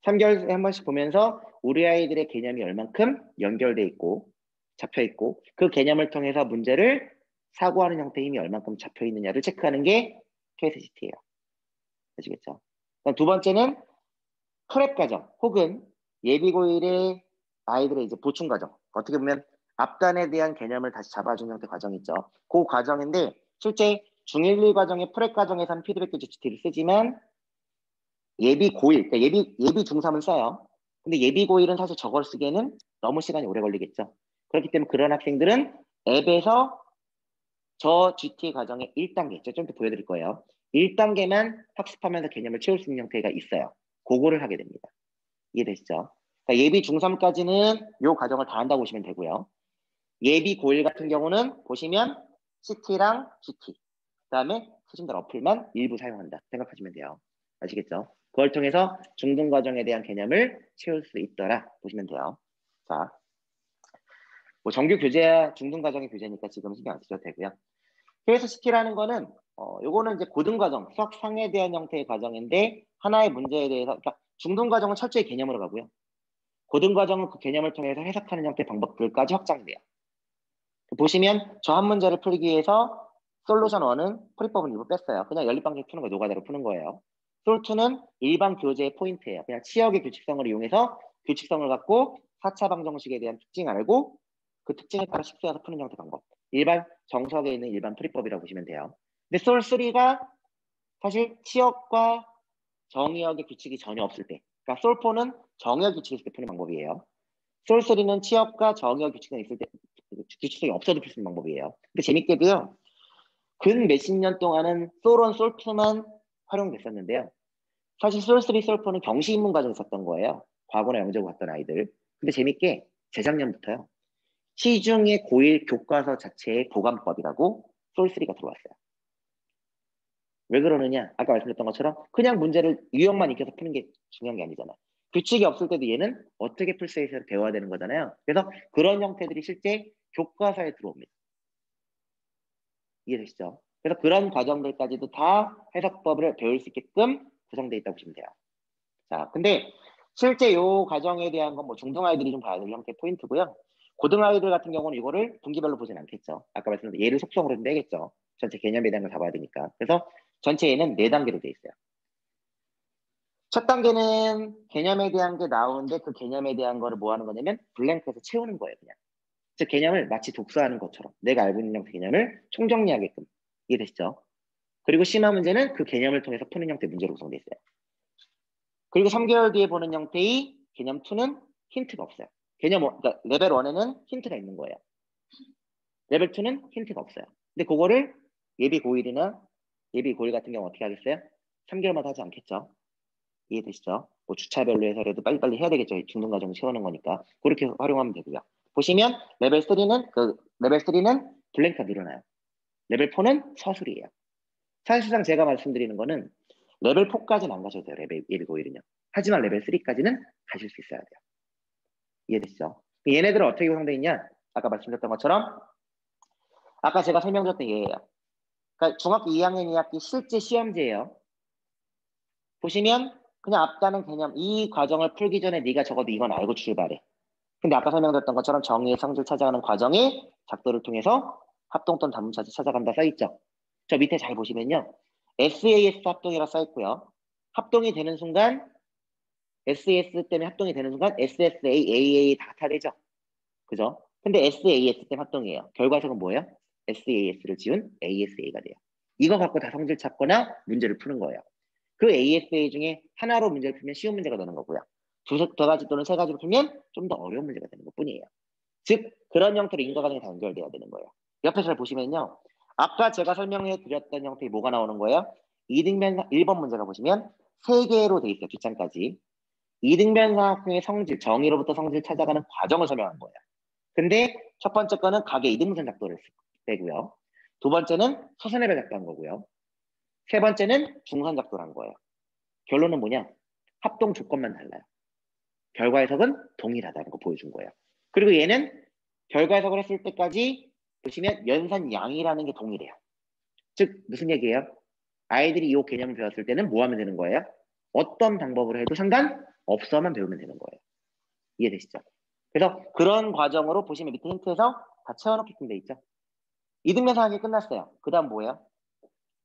3개월에 한 번씩 보면서 우리 아이들의 개념이 얼만큼 연결돼 있고 잡혀 있고 그 개념을 통해서 문제를 사고하는 형태의 힘이 얼만큼 잡혀 있느냐를 체크하는 게 KSCT예요. 아시겠죠? 두 번째는 프랩 과정 혹은 예비고일의 아이들의 이제 보충 과정. 어떻게 보면 앞단에 대한 개념을 다시 잡아주는 형태 과정이 있죠. 그 과정인데 실제 중1, 2 과정의 프랩 과정에서는 피드백 교재 GT를 쓰지만 예비 고1, 그러니까 예비 중3은 써요. 근데 예비 고1은 사실 저걸 쓰기에는 너무 시간이 오래 걸리겠죠. 그렇기 때문에 그런 학생들은 앱에서 저 GT 과정의 1단계, 좀 더 보여드릴 거예요. 1단계만 학습하면서 개념을 채울 수 있는 형태가 있어요. 그거를 하게 됩니다. 이해되시죠? 그러니까 예비 중3까지는 이 과정을 다 한다고 보시면 되고요. 예비 고1 같은 경우는 보시면 CT랑 GT, 그 다음에 수신달 어플만 일부 사용한다 생각하시면 돼요. 아시겠죠? 그걸 통해서 중등 과정에 대한 개념을 채울 수 있더라 보시면 돼요. 자, 뭐 정규 교재야 중등 과정의 교재니까 지금 신경 안 쓰셔도 되고요. KSCT라는 거는 요거는 이제 고등 과정, 수학 상에 대한 형태의 과정인데 하나의 문제에 대해서 그러니까 중등 과정은 철저히 개념으로 가고요. 고등 과정은 그 개념을 통해서 해석하는 형태의 방법들까지 확장돼요. 보시면 저 한 문제를 풀기 위해서 솔루션 1은 풀이법은 일부 뺐어요. 그냥 연립방식 푸는 거 노가다로 푸는 거예요. 솔2는 일반 교재의 포인트예요. 그냥 치역의 규칙성을 이용해서 규칙성을 갖고 4차 방정식에 대한 특징을 알고 그 특징에 따라 식수해서 푸는 형태 방법. 일반 정석에 있는 일반 풀이법이라고 보시면 돼요. 근데 솔3가 사실 치역과 정의역의 규칙이 전혀 없을 때, 그러니까 솔4는 정의역 규칙이 있을 때 푸는 방법이에요. 솔3는 치역과 정의역 규칙이 있을 때 규칙성이 없어도 풀 수 있는 방법이에요. 근데 재밌게도요. 근 몇십 년 동안은 솔1, 솔2만 활용됐었는데요. 사실 솔3, 솔4는 경시 입문 과정을 썼던 거예요. 과거나 영재고 갔던 아이들. 근데 재밌게 재작년부터요. 시중의 고1 교과서 자체의 보관법이라고 솔3가 들어왔어요. 왜 그러느냐? 아까 말씀드렸던 것처럼 그냥 문제를 유형만 익혀서 푸는 게 중요한 게 아니잖아요. 규칙이 없을 때도 얘는 어떻게 풀 수 있어서 배워야 되는 거잖아요. 그래서 그런 형태들이 실제 교과서에 들어옵니다. 이해되시죠? 그래서 그런 과정들까지도 다 해석법을 배울 수 있게끔 구성되어 있다고 보시면 돼요. 자, 근데 실제 이 과정에 대한 건 뭐 중등 아이들이 좀 봐야 될 형태의 포인트고요. 고등 아이들 같은 경우는 이거를 분기별로 보진 않겠죠. 아까 말씀드린 예를 속성으로 좀 내겠죠. 전체 개념에 대한 걸 잡아야 되니까. 그래서 전체 얘는 4단계로 되어 있어요. 첫 단계는 개념에 대한 게 나오는데 그 개념에 대한 거를 뭐 하는 거냐면 블랭크에서 채우는 거예요, 그냥. 즉 개념을 마치 독서하는 것처럼 내가 알고 있는 형태 개념을 총정리하게끔. 이해되시죠? 그리고 심화 문제는 그 개념을 통해서 푸는 형태의 문제로 구성되어 있어요. 그리고 3개월 뒤에 보는 형태의 개념 2는 힌트가 없어요. 그러니까 레벨 1에는 힌트가 있는 거예요. 레벨 2는 힌트가 없어요. 근데 그거를 예비 고1이나 예비 고1 같은 경우 어떻게 하겠어요? 3개월마다 하지 않겠죠? 이해되시죠? 뭐 주차별로 해서라도 빨리빨리 해야 되겠죠. 중등 과정 채우는 거니까. 그렇게 활용하면 되고요. 보시면 레벨 3는 블랭크가 늘어나요. 레벨 4는 서술이에요. 사실상 제가 말씀드리는 거는 레벨 4까지는 안 가셔도 돼요. 레벨 1, 5, 1은요. 하지만 레벨 3까지는 가실 수 있어야 돼요. 이해되시죠? 얘네들은 어떻게 구성되어 있냐? 아까 말씀드렸던 것처럼 아까 제가 설명드렸던 얘예요. 그러니까 중학교 2학년 2학기 실제 시험지예요. 보시면 그냥 앞가는 개념 이 과정을 풀기 전에 네가 적어도 이건 알고 출발해. 근데 아까 설명드렸던 것처럼 정의의 성질 찾아가는 과정의 작도를 통해서 합동 또는 단문차를 찾아간다 써있죠. 저 밑에 잘 보시면요. SAS 합동이라 써있고요. 합동이 되는 순간 SAS 때문에 합동이 되는 순간 SSA, AA 다 타되죠. 그죠? 근데 SAS 때문에 합동이에요. 결과적은 뭐예요? SAS를 지운 ASA가 돼요. 이거 갖고 다 성질 찾거나 문제를 푸는 거예요. 그 ASA 중에 하나로 문제를 풀면 쉬운 문제가 되는 거고요. 두 가지 또는 세 가지로 풀면 좀 더 어려운 문제가 되는 것 뿐이에요. 즉 그런 형태로 인과관계가 다 연결돼야 되는 거예요. 옆에 잘 보시면요. 아까 제가 설명해 드렸던 형태의 뭐가 나오는 거예요? 2등변 1번 문제가 보시면 3개로 돼 있어요. 뒷장까지. 2등변사각형의 성질, 정의로부터 성질 찾아가는 과정을 설명한 거예요. 근데 첫 번째 거는 가계 이등분선 작도를 빼고요. 두 번째는 서선해배 작도한 거고요. 세 번째는 중선 작도란 거예요. 결론은 뭐냐? 합동 조건만 달라요. 결과 해석은 동일하다는 거 보여준 거예요. 그리고 얘는 결과 해석을 했을 때까지 보시면 연산량이라는 게 동일해요. 즉 무슨 얘기예요? 아이들이 이 개념을 배웠을 때는 뭐 하면 되는 거예요? 어떤 방법으로 해도 상관없어만 배우면 되는 거예요. 이해되시죠? 그래서 그런 과정으로 보시면 밑에 힌트에서 다 채워넣게끔 돼 있죠. 이등변사학이 끝났어요. 그 다음 뭐예요?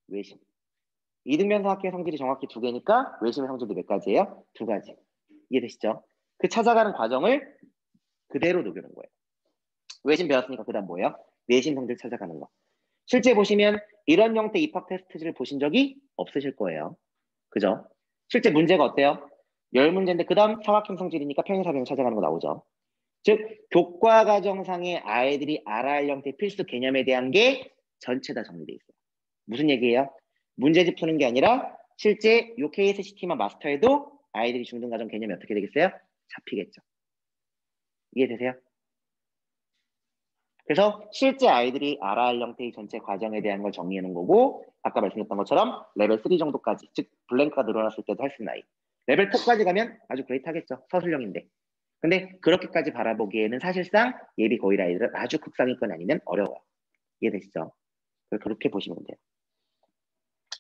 외심. 이등변사학의 성질이 정확히 두 개니까 외심의 성질도 몇 가지예요? 두 가지. 이해되시죠? 그 찾아가는 과정을 그대로 녹여놓은 거예요. 외심 배웠으니까 그 다음 뭐예요? 내심 성질 찾아가는 거. 실제 보시면 이런 형태 입학 테스트를 보신 적이 없으실 거예요. 그죠? 실제 문제가 어때요? 10문제인데 그 다음 사각형 성질이니까 평행사변 찾아가는 거 나오죠. 즉 교과과정상의 아이들이 알아야 할 형태 필수 개념에 대한 게 전체 다 정리되어 있어요. 무슨 얘기예요? 문제집 푸는 게 아니라 실제 요 KSCT만 마스터해도 아이들이 중등과정 개념이 어떻게 되겠어요? 잡히겠죠. 이해되세요? 그래서 실제 아이들이 알아야 할 형태의 전체 과정에 대한 걸 정리해 놓은 거고 아까 말씀드렸던 것처럼 레벨 3 정도까지 즉 블랭크가 늘어났을 때도 할 수 있는 아이. 레벨 4까지 가면 아주 그레이트 하겠죠. 서술형인데. 근데 그렇게까지 바라보기에는 사실상 예비 고1 아이들은 아주 극상위권 아니면 어려워요. 이해되시죠? 그렇게 보시면 돼요.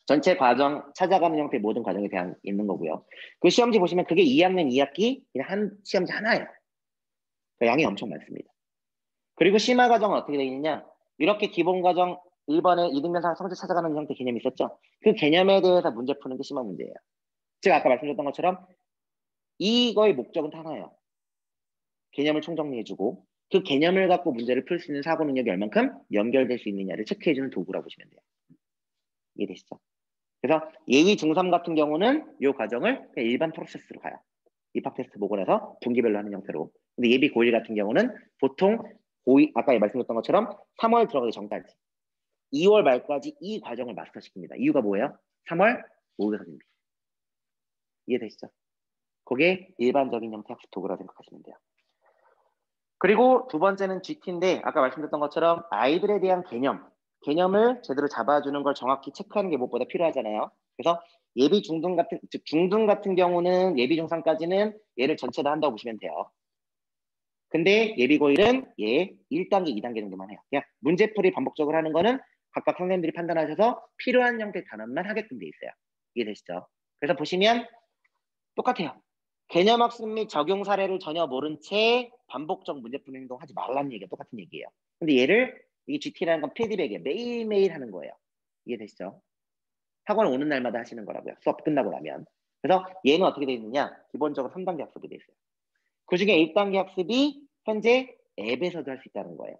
전체 과정 찾아가는 형태의 모든 과정에 대한 있는 거고요. 그 시험지 보시면 그게 2학년 2학기 그냥 한 시험지 하나예요. 그러니까 양이 엄청 많습니다. 그리고 심화 과정은 어떻게 되어 있느냐? 이렇게 기본 과정 1번에 이등변사 성질 찾아가는 형태 개념이 있었죠. 그 개념에 대해서 문제 푸는 게 심화 문제예요. 제가 아까 말씀드렸던 것처럼 이거의 목적은 하나예요. 개념을 총정리해주고 그 개념을 갖고 문제를 풀 수 있는 사고 능력이 얼만큼 연결될 수 있느냐를 체크해주는 도구라고 보시면 돼요. 이해되시죠? 그래서 예위 중3 같은 경우는 이 과정을 그냥 일반 프로세스로 가요. 입학 테스트 보고 나서 분기별로 하는 형태로. 근데 예비 고1 같은 경우는 보통 고2, 아까 말씀드렸던 것처럼 3월 들어가기 전까지 2월 말까지 이 과정을 마스터시킵니다. 이유가 뭐예요? 3월 모의고사 준비. 이해되시죠? 그게 일반적인 형태 학습 도구라고 생각하시면 돼요. 그리고 두 번째는 GT인데 아까 말씀드렸던 것처럼 아이들에 대한 개념을 제대로 잡아주는 걸 정확히 체크하는 게 무엇보다 필요하잖아요. 그래서 예비 중등 같은, 즉 중등 같은 경우는 예비 중상까지는 얘를 전체 다 한다고 보시면 돼요. 근데 예비 고1은 얘 1단계, 2단계 정도만 해요. 그냥 문제풀이 반복적으로 하는 거는 각각 선생님들이 판단하셔서 필요한 형태 단원만 하게끔 돼 있어요. 이해되시죠? 그래서 보시면 똑같아요. 개념학습 및 적용 사례를 전혀 모른 채 반복적 문제푸는 행동 하지 말라는 얘기가 똑같은 얘기예요. 근데 얘를 이 GT라는 건 피드백에 매일매일 하는 거예요. 이해되시죠? 학원 오는 날마다 하시는 거라고요. 수업 끝나고 나면. 그래서 얘는 어떻게 되어 있느냐? 기본적으로 3단계 학습이 되어 있어요. 그 중에 1단계 학습이 현재 앱에서도 할 수 있다는 거예요.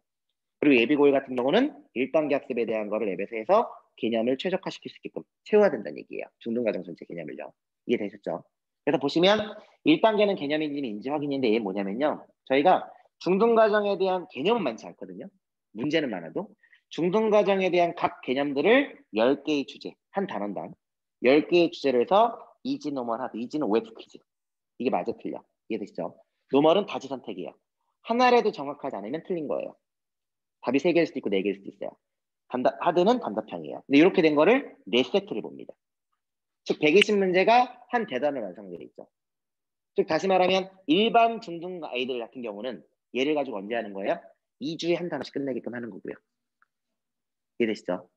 그리고 예비고일 같은 경우는 1단계 학습에 대한 거를 앱에서 해서 개념을 최적화시킬 수 있게끔 채워야 된다는 얘기예요. 중등과정 전체 개념을요. 이해되셨죠? 그래서 보시면 1단계는 개념인지 인지 확인인데 얘 뭐냐면요. 저희가 중등과정에 대한 개념은 많지 않거든요. 문제는 많아도 중등과정에 대한 각 개념들을 10개의 주제, 한 단원당 10개의 주제로 해서 이지, 노멀, 하드, 이지는 OX 퀴즈. 이게 맞아 틀려. 이해되시죠? 노멀은 다지 선택이에요. 하나라도 정확하지 않으면 틀린 거예요. 답이 3개일 수도 있고 4개일 수도 있어요. 하드는 단답형이에요. 근데 이렇게 된 거를 4세트를 봅니다. 즉 120문제가 한 대단을 완성되어 있죠. 즉 다시 말하면 일반 중등 아이들 같은 경우는 얘를 가지고 언제 하는 거예요? 2주에 한 단어씩 끝내게끔 하는 거고요. 이해되시죠?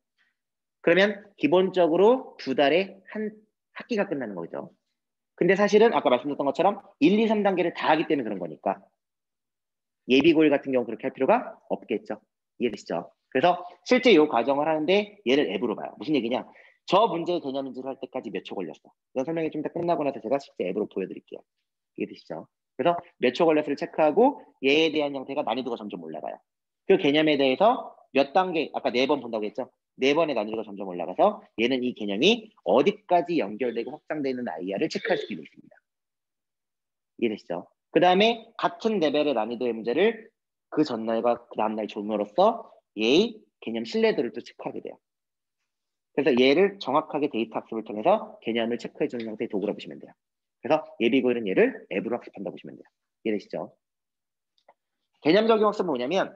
그러면 기본적으로 2달에 한 학기가 끝나는 거죠. 근데 사실은 아까 말씀드렸던 것처럼 1, 2, 3단계를 다 하기 때문에 그런 거니까 예비고일 같은 경우 그렇게 할 필요가 없겠죠. 이해되시죠? 그래서 실제 이 과정을 하는데 얘를 앱으로 봐요. 무슨 얘기냐? 저 문제의 개념 인지를 할 때까지 몇 초 걸렸어. 이런 설명이 좀 더 끝나고 나서 제가 실제 앱으로 보여드릴게요. 이해되시죠? 그래서 몇 초 걸렸을 체크하고 얘에 대한 형태가 난이도가 점점 올라가요. 그 개념에 대해서 몇 단계, 아까 4번 본다고 했죠? 4번의 난이도가 점점 올라가서 얘는 이 개념이 어디까지 연결되고 확장되는 아이야를 체크할 수 있습니다. 이해되시죠? 그 다음에 같은 레벨의 난이도의 문제를 그 전날과 그 다음날 줌으로써 얘의 개념 신뢰도를 또 체크하게 돼요. 그래서 얘를 정확하게 데이터 학습을 통해서 개념을 체크해주는 형태의 도구라 보시면 돼요. 그래서 예비고일은 얘를 앱으로 학습한다고 보시면 돼요. 이해되시죠? 개념 적용 학습은 뭐냐면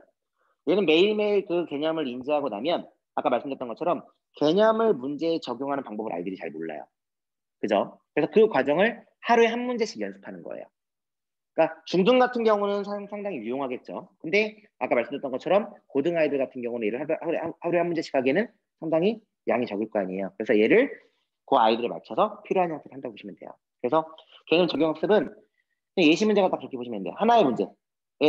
얘는 매일매일 그 개념을 인지하고 나면 아까 말씀드렸던 것처럼 개념을 문제에 적용하는 방법을 아이들이 잘 몰라요. 그죠? 그래서 그 과정을 하루에 한 문제씩 연습하는 거예요. 그러니까 중등 같은 경우는 상당히 유용하겠죠. 근데 아까 말씀드렸던 것처럼 고등 아이들 같은 경우는 얘를 하루에 한 문제씩 하기에는 상당히 양이 적을 거 아니에요. 그래서 얘를 그 아이들에 맞춰서 필요한 형태를 한다고 보시면 돼요. 그래서 개념 적용학습은 예시 문제가 딱 그렇게 보시면 돼요. 하나의 문제에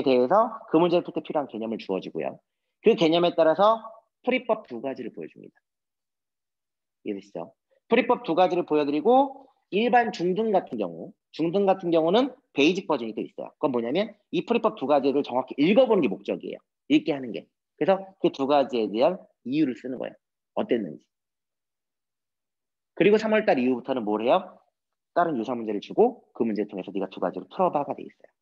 대해서 그 문제를 풀 때 필요한 개념을 주어지고요. 그 개념에 따라서 풀이법 두 가지를 보여줍니다. 이해되시죠? 풀이법 두 가지를 보여드리고 일반 중등 같은 경우는 베이직 버전이 또 있어요. 그건 뭐냐면 이 풀이법 두 가지를 정확히 읽어보는 게 목적이에요. 읽게 하는 게. 그래서 그 두 가지에 대한 이유를 쓰는 거예요. 어땠는지. 그리고 3월달 이후부터는 뭘 해요? 다른 유사 문제를 주고 그 문제를 통해서 네가 두 가지를 풀어봐가 돼 있어요.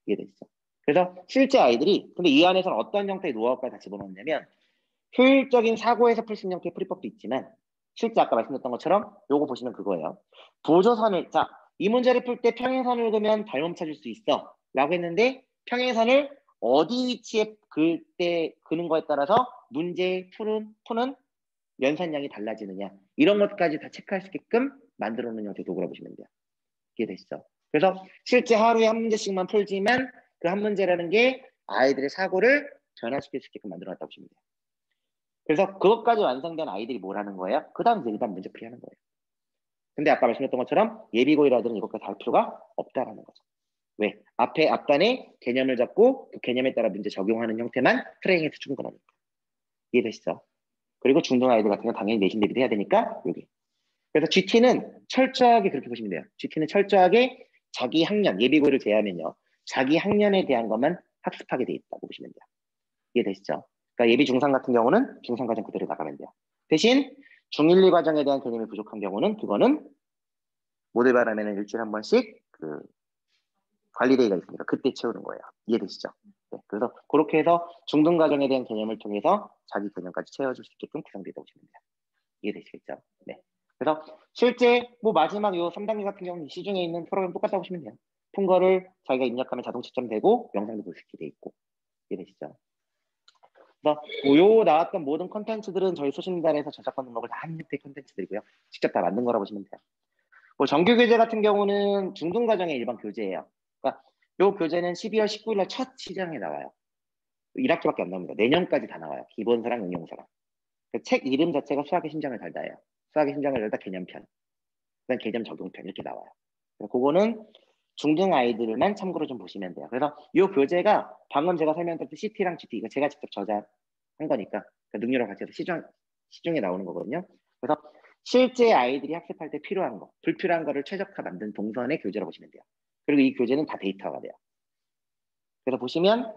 이해되시죠? 그래서 실제 아이들이 근데 이 안에서는 어떤 형태의 노하우까지 다 집어넣냐면 효율적인 사고에서 풀 수 있는 형태의 풀이법도 있지만 실제 아까 말씀드렸던 것처럼 요거 보시면 그거예요. 보조선을 자, 이 문제를 풀 때 평행선을 그으면 닮음 찾을 수 있어 라고 했는데 평행선을 어디 위치에 그는 거에 따라서 문제 푸는 연산량이 달라지느냐 이런 것까지 다 체크할 수 있게끔 만들어 놓은 형태의 도구라고 보시면 돼요. 이해되시죠? 그래서 실제 하루에 한 문제씩만 풀지만 그 한 문제라는 게 아이들의 사고를 변화시킬 수 있게끔 만들어 놨다고 보시면 돼요. 그래서 그것까지 완성된 아이들이 뭘 하는 거예요? 그 다음 이제 일반 문제풀이 하는 거예요. 근데 아까 말씀드렸던 것처럼 예비고일 아들은 이것까지 할 필요가 없다라는 거죠. 왜? 앞단에 개념을 잡고 그 개념에 따라 문제 적용하는 형태만 트레이닝해서 충분하니까. 이해되시죠? 그리고 중등 아이들 같은 경우 당연히 내신 대비도 해야 되니까 여기. 그래서 GT는 철저하게 그렇게 보시면 돼요. GT는 철저하게 자기 학년, 예비고일을 제외하면요. 자기 학년에 대한 것만 학습하게 돼 있다고 보시면 돼요. 이해되시죠? 그러니까 예비 중상 같은 경우는 중상 과정 그대로 나가면 돼요. 대신 중1, 2 과정에 대한 개념이 부족한 경우는 그거는 모델 바라면은 일주일에 한 번씩 그 관리데이가 있으니까 그때 채우는 거예요. 이해되시죠? 네, 그래서 그렇게 해서 중등 과정에 대한 개념을 통해서 자기 개념까지 채워줄 수 있게끔 구성되다고 보시면 돼요. 이해되시겠죠? 네. 그래서 실제 뭐 마지막 요 3단계 같은 경우는 시중에 있는 프로그램 똑같다고 보시면 돼요. 푼 거를 자기가 입력하면 자동 채점되고 영상도 볼 수 있게 돼 있고. 이해되시죠? 그래서 요 나왔던 모든 컨텐츠들은 저희 소신단에서 저작권 등록을 다 한 형태의 컨텐츠들이고요. 직접 다 만든 거라고 보시면 돼요. 뭐 정규 교재 같은 경우는 중등 과정의 일반 교재예요. 그러니까 요 교재는 12월 19일 날 첫 시장에 나와요. 1학기밖에 안 나옵니다. 내년까지 다 나와요. 기본서랑 응용서랑. 그 책 이름 자체가 수학의 심장을 달다예요. 수학의 심장을 달다 개념편, 그다음 개념 적용편 이렇게 나와요. 그거는 중등 아이들만 참고로 좀 보시면 돼요. 그래서 이 교재가 방금 제가 설명드렸던 CT랑 GT 이거 제가 직접 저자한 거니까 그 능률을 같이 해서 시중에 나오는 거거든요. 그래서 실제 아이들이 학습할 때 필요한 거, 불필요한 거를 최적화 만든 동선의 교재라고 보시면 돼요. 그리고 이 교재는 다 데이터가 돼요. 그래서 보시면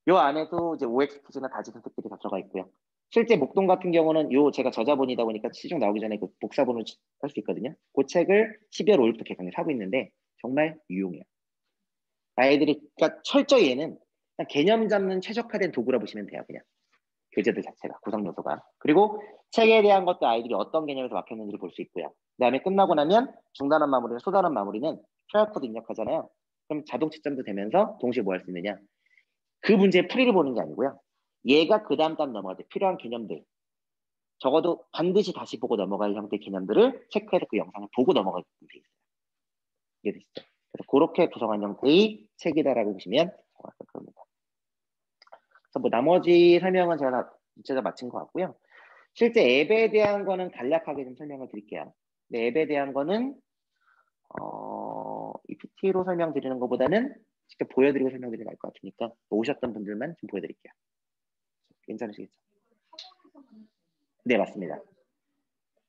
요 안에도 이제 OX 퀴즈나 다지 선택들이 다 들어가 있고요. 실제 목동 같은 경우는 요 제가 저자본이다 보니까 시중 나오기 전에 그 복사본을 할 수 있거든요. 그 책을 12월 5일부터 개강을 하고 있는데 정말 유용해요. 아이들이 그러니까 철저히 얘는 그냥 개념 잡는 최적화된 도구라 보시면 돼요. 그냥 교재들 자체가 구성 요소가. 그리고 책에 대한 것도 아이들이 어떤 개념에서 막혔는지를 볼 수 있고요. 그다음에 끝나고 나면 중단원 마무리나 소단원 마무리는 QR코드 입력하잖아요. 그럼 자동 채점도 되면서 동시에 뭐 할 수 있느냐? 그 문제의 풀이를 보는 게 아니고요. 얘가 그 다음 단 넘어갈 때 필요한 개념들 적어도 반드시 다시 보고 넘어갈 형태의 개념들을 체크해서 그 영상을 보고 넘어가게 돼 있어요. 이해되시죠? 그래서 그렇게 구성한 형태의 책이다라고 보시면 정확할 겁니다. 그래서 뭐 나머지 설명은 제가 진짜 마친 것 같고요. 실제 앱에 대한 거는 간략하게 좀 설명을 드릴게요. 근데 앱에 대한 거는 이 PT로 설명드리는 것보다는 직접 보여드리고 설명드리는 게 나을 것 같으니까 오셨던 분들만 좀 보여드릴게요. 괜찮으시겠죠? 네, 맞습니다.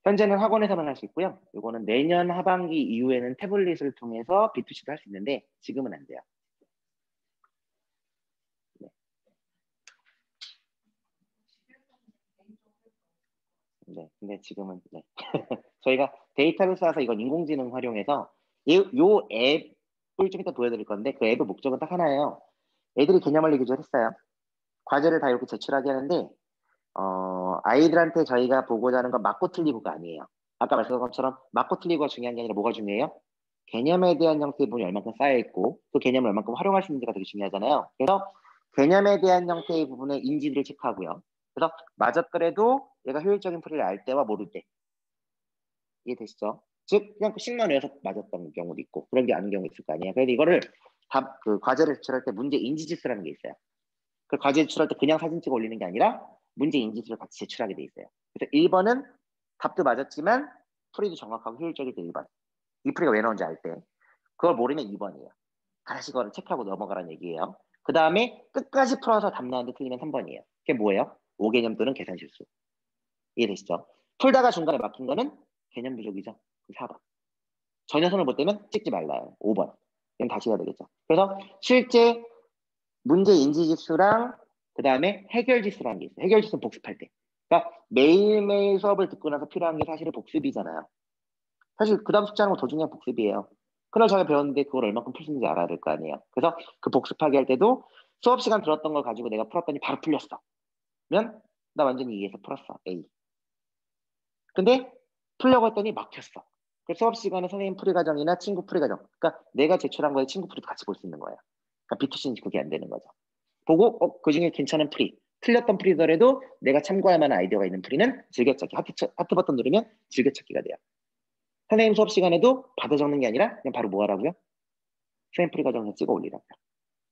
현재는 학원에서만 할 수 있고요. 이거는 내년 하반기 이후에는 태블릿을 통해서 B2C도 할 수 있는데 지금은 안 돼요. 네. 네, 근데 지금은 네. 저희가 데이터를 쌓아서 이건 인공지능 활용해서 요 앱을 좀 이따 보여드릴 건데 그 앱의 목적은 딱 하나예요. 애들이 개념 알리 기조를 했어요. 과제를 다 이렇게 제출하게 하는데 아이들한테 저희가 보고자 하는 건 맞고 틀리고가 아니에요. 아까 말씀드린 것처럼 맞고 틀리고가 중요한 게 아니라 뭐가 중요해요? 개념에 대한 형태의 부분이 얼만큼 쌓여있고 그 개념을 얼만큼 활용할 수 있는지가 되게 중요하잖아요. 그래서 개념에 대한 형태의 부분의 인지도를 체크하고요. 그래서 맞았더라도 얘가 효율적인 풀이를 알 때와 모를 때 이해되시죠? 즉 그냥 식만 외워서 맞았던 경우도 있고 그런 게 아닌 경우도 있을 거 아니에요. 그래서 이거를 그 과제를 제출할 때 문제 인지지수라는 게 있어요. 그 과제 제출할 때 그냥 사진 찍어 올리는 게 아니라 문제 인지수를 같이 제출하게 돼 있어요. 그래서 1번은 답도 맞았지만 풀이도 정확하고 효율적일 때 1번. 이 풀이가 왜 나온지 알 때. 그걸 모르면 2번이에요. 다시 그걸 체크하고 넘어가라는 얘기예요. 그 다음에 끝까지 풀어서 답 나왔는데 틀리면 3번이에요. 그게 뭐예요? 5개념 또는 계산 실수. 이해되시죠? 풀다가 중간에 막힌 거는 개념 부족이죠. 4번. 전혀 손을 못 대면 찍지 말라요. 5번. 이건 다시 해야 되겠죠. 그래서 실제 문제 인지지수랑 그 다음에 해결지수라는 게 있어요. 해결지수는 복습할 때. 그러니까 매일매일 수업을 듣고 나서 필요한 게 사실은 복습이잖아요. 사실 그 다음 숙제하는 거 더 중요한 복습이에요. 그날 제가 배웠는데 그걸 얼마큼 풀 수 있는지 알아야 될 거 아니에요. 그래서 그 복습하게 할 때도 수업 시간 들었던 걸 가지고 내가 풀었더니 바로 풀렸어. 면 나 완전히 이해해서 풀었어. A. 근데 풀려고 했더니 막혔어. 그 수업 시간에 선생님 풀이 과정이나 친구 풀이 과정. 그러니까 내가 제출한 거에 친구 풀이도 같이 볼 수 있는 거예요. 그러니까 B2C는 그게 안 되는 거죠. 보고 그 중에 괜찮은 풀이. 틀렸던 풀이더라도 내가 참고할 만한 아이디어가 있는 풀이는 즐겨찾기. 하트 버튼 누르면 즐겨찾기가 돼요. 선생님 수업 시간에도 받아 적는 게 아니라 그냥 바로 뭐 하라고요? 선생님 풀이 과정을 찍어 올리라고요.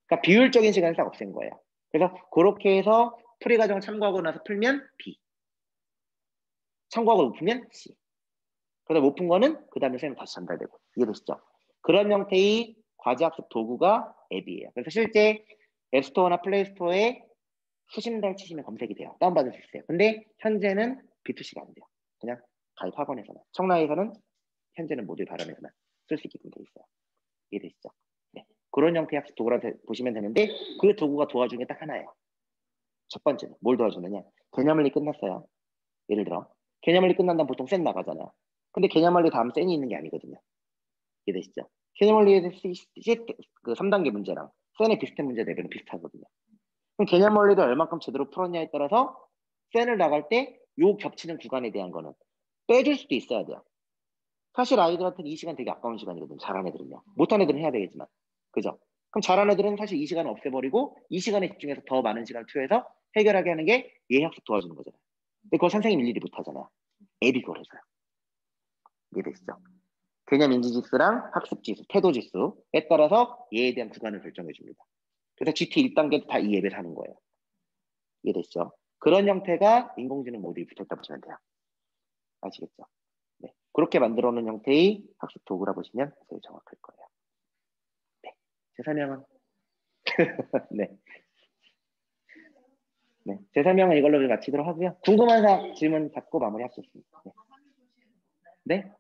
그러니까 비율적인 시간을 딱 없앤 거예요. 그래서 그렇게 해서 풀이 과정을 참고하고 나서 풀면 B. 참고하고 못 풀면 C. 그래서 못 푼 거는 그 다음에 선생님 다시 전달되고. 이해되시죠? 그런 형태의 과제학습 도구가 앱이에요. 그래서 실제 앱스토어나 플레이스토어에 수신달 치시면 검색이 돼요. 다운받을 수 있어요. 근데 현재는 B2C가 안 돼요. 그냥 가입 학원에서만. 청라에서는 현재는 모듈 발음에서만 쓸 수 있게끔 돼 있어요. 이해되시죠? 네. 그런 형태의 학습 도구라 보시면 되는데 그 도구가 도와주는 게 딱 하나예요. 첫 번째는 뭘 도와주느냐? 개념원리 끝났어요. 예를 들어 개념원리 끝난 다음 보통 센 나가잖아요. 근데 개념원리 다음 센이 있는 게 아니거든요. 이해되시죠? 개념원리의 그 3단계 문제랑 센의 비슷한 문제 레벨은 비슷하거든요. 그럼 개념원리를 얼만큼 제대로 풀었냐에 따라서 센을 나갈 때 요 겹치는 구간에 대한 거는 빼줄 수도 있어야 돼요. 사실 아이들한테는 이 시간 되게 아까운 시간이거든요. 잘하는 애들은요. 못하는 애들은 해야 되겠지만. 그죠? 그럼 잘하는 애들은 사실 이 시간을 없애버리고 이 시간에 집중해서 더 많은 시간을 투여해서 해결하게 하는 게 예학습 도와주는 거잖아요. 근데 그걸 선생님 일일이 못하잖아요. 앱이 그걸 해줘요. 이해되시죠? 개념 인지지수랑 학습지수, 태도지수에 따라서 얘에 대한 구간을 결정해 줍니다. 그래서 GT 1단계도 다 이 앱에서 하는 거예요. 이해되시죠? 그런 형태가 인공지능 모듈이 붙었다 보시면 돼요. 아시겠죠? 네. 그렇게 만들어 놓은 형태의 학습 도구라 보시면 제일 정확할 거예요. 네. 제 설명은 네. 네. 제 설명은 이걸로 마치도록 하고요. 궁금한 사항 질문 받고 마무리할 수 있습니다. 네. 네?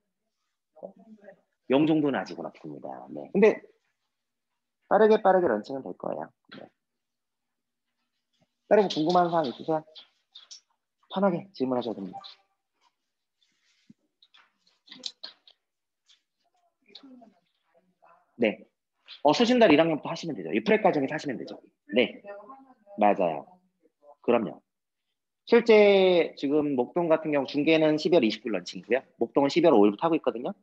영 정도는 아직은 없습니다. 네. 근데 빠르게 런칭은 될 거예요. 네. 다른 궁금한 사항 있으세요? 편하게 질문하셔도 됩니다. 네. 수신달 1학년부터 하시면 되죠. 이 프레 과정에서 하시면 되죠. 네. 맞아요. 그럼요. 실제 지금 목동 같은 경우 중계는 12월 29일 런칭이고요. 목동은 12월 5일부터 하고 있거든요.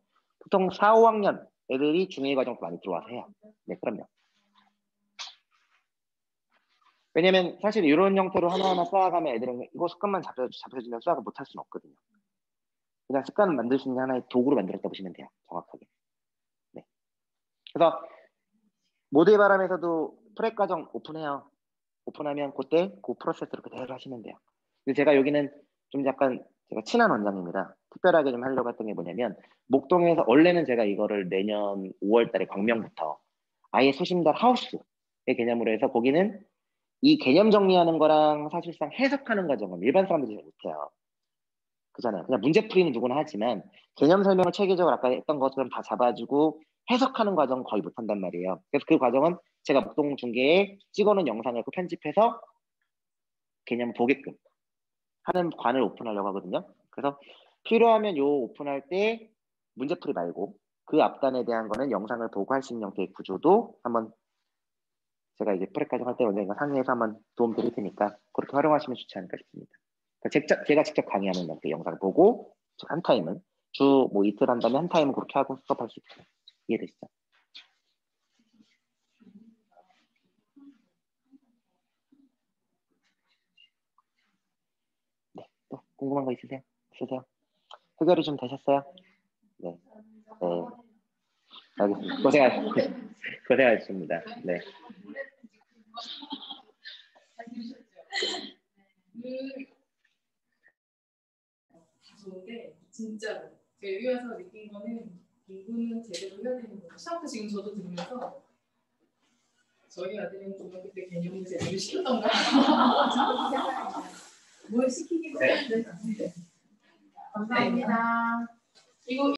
보통 4, 5학년 애들이 중1 과정 많이 들어와서 해요. 네, 그럼요. 왜냐면 사실 이런 형태로 하나하나 쌓아가면 애들은 이거 습관만 잡혀주면 수학을 못할 수는 없거든요. 그냥 습관을 만들 수 있는 하나의 도구로 만들었다 보시면 돼요. 정확하게. 네. 그래서 모두의 바람에서도 프레 과정 오픈해요. 오픈하면 그때 그 프로세스로 그대로 하시면 돼요. 근데 제가 여기는 좀 약간 제가 친한 원장입니다. 특별하게 좀 하려고 했던 게 뭐냐면 목동에서 원래는 제가 이거를 내년 5월 달에 광명부터 아예 소심달 하우스의 개념으로 해서 거기는 이 개념 정리하는 거랑 사실상 해석하는 과정은 일반 사람들이 잘 못해요. 그잖아요. 그냥 문제풀이는 누구나 하지만 개념 설명을 체계적으로 아까 했던 것처럼 다 잡아주고 해석하는 과정은 거의 못한단 말이에요. 그래서 그 과정은 제가 목동 중계에 찍어놓은 영상을 편집해서 개념 보게끔 하는 관을 오픈하려고 하거든요. 그래서 필요하면 요 오픈할 때 문제풀이 말고 그 앞단에 대한 거는 영상을 보고 할 수 있는 형태의 구조도 한번 제가 이제 프레까지 할 때 언젠가 상의해서 한번 도움 드릴 테니까 그렇게 활용하시면 좋지 않을까 싶습니다. 그러니까 제가 직접 강의하는 형태 영상을 보고 한 타임은 주 뭐 이틀 한다면 한 타임은 그렇게 하고 수업할 수 있어요. 이해되시죠? 네. 또 궁금한 거 있으세요? 해결이 좀 되셨어요? 네. 네. 알겠습니다. 고생하셨습니다. 네. 좋은데 진짜로 제가 여기 와서 느낀 거는 공부는 제대로 해야 되는 거고 시험도 지금 저도 들으면서 저희 아들은 중학교 때 개념을 제대로 시켰던가 뭘 시키기보다는 감사합니다. 이거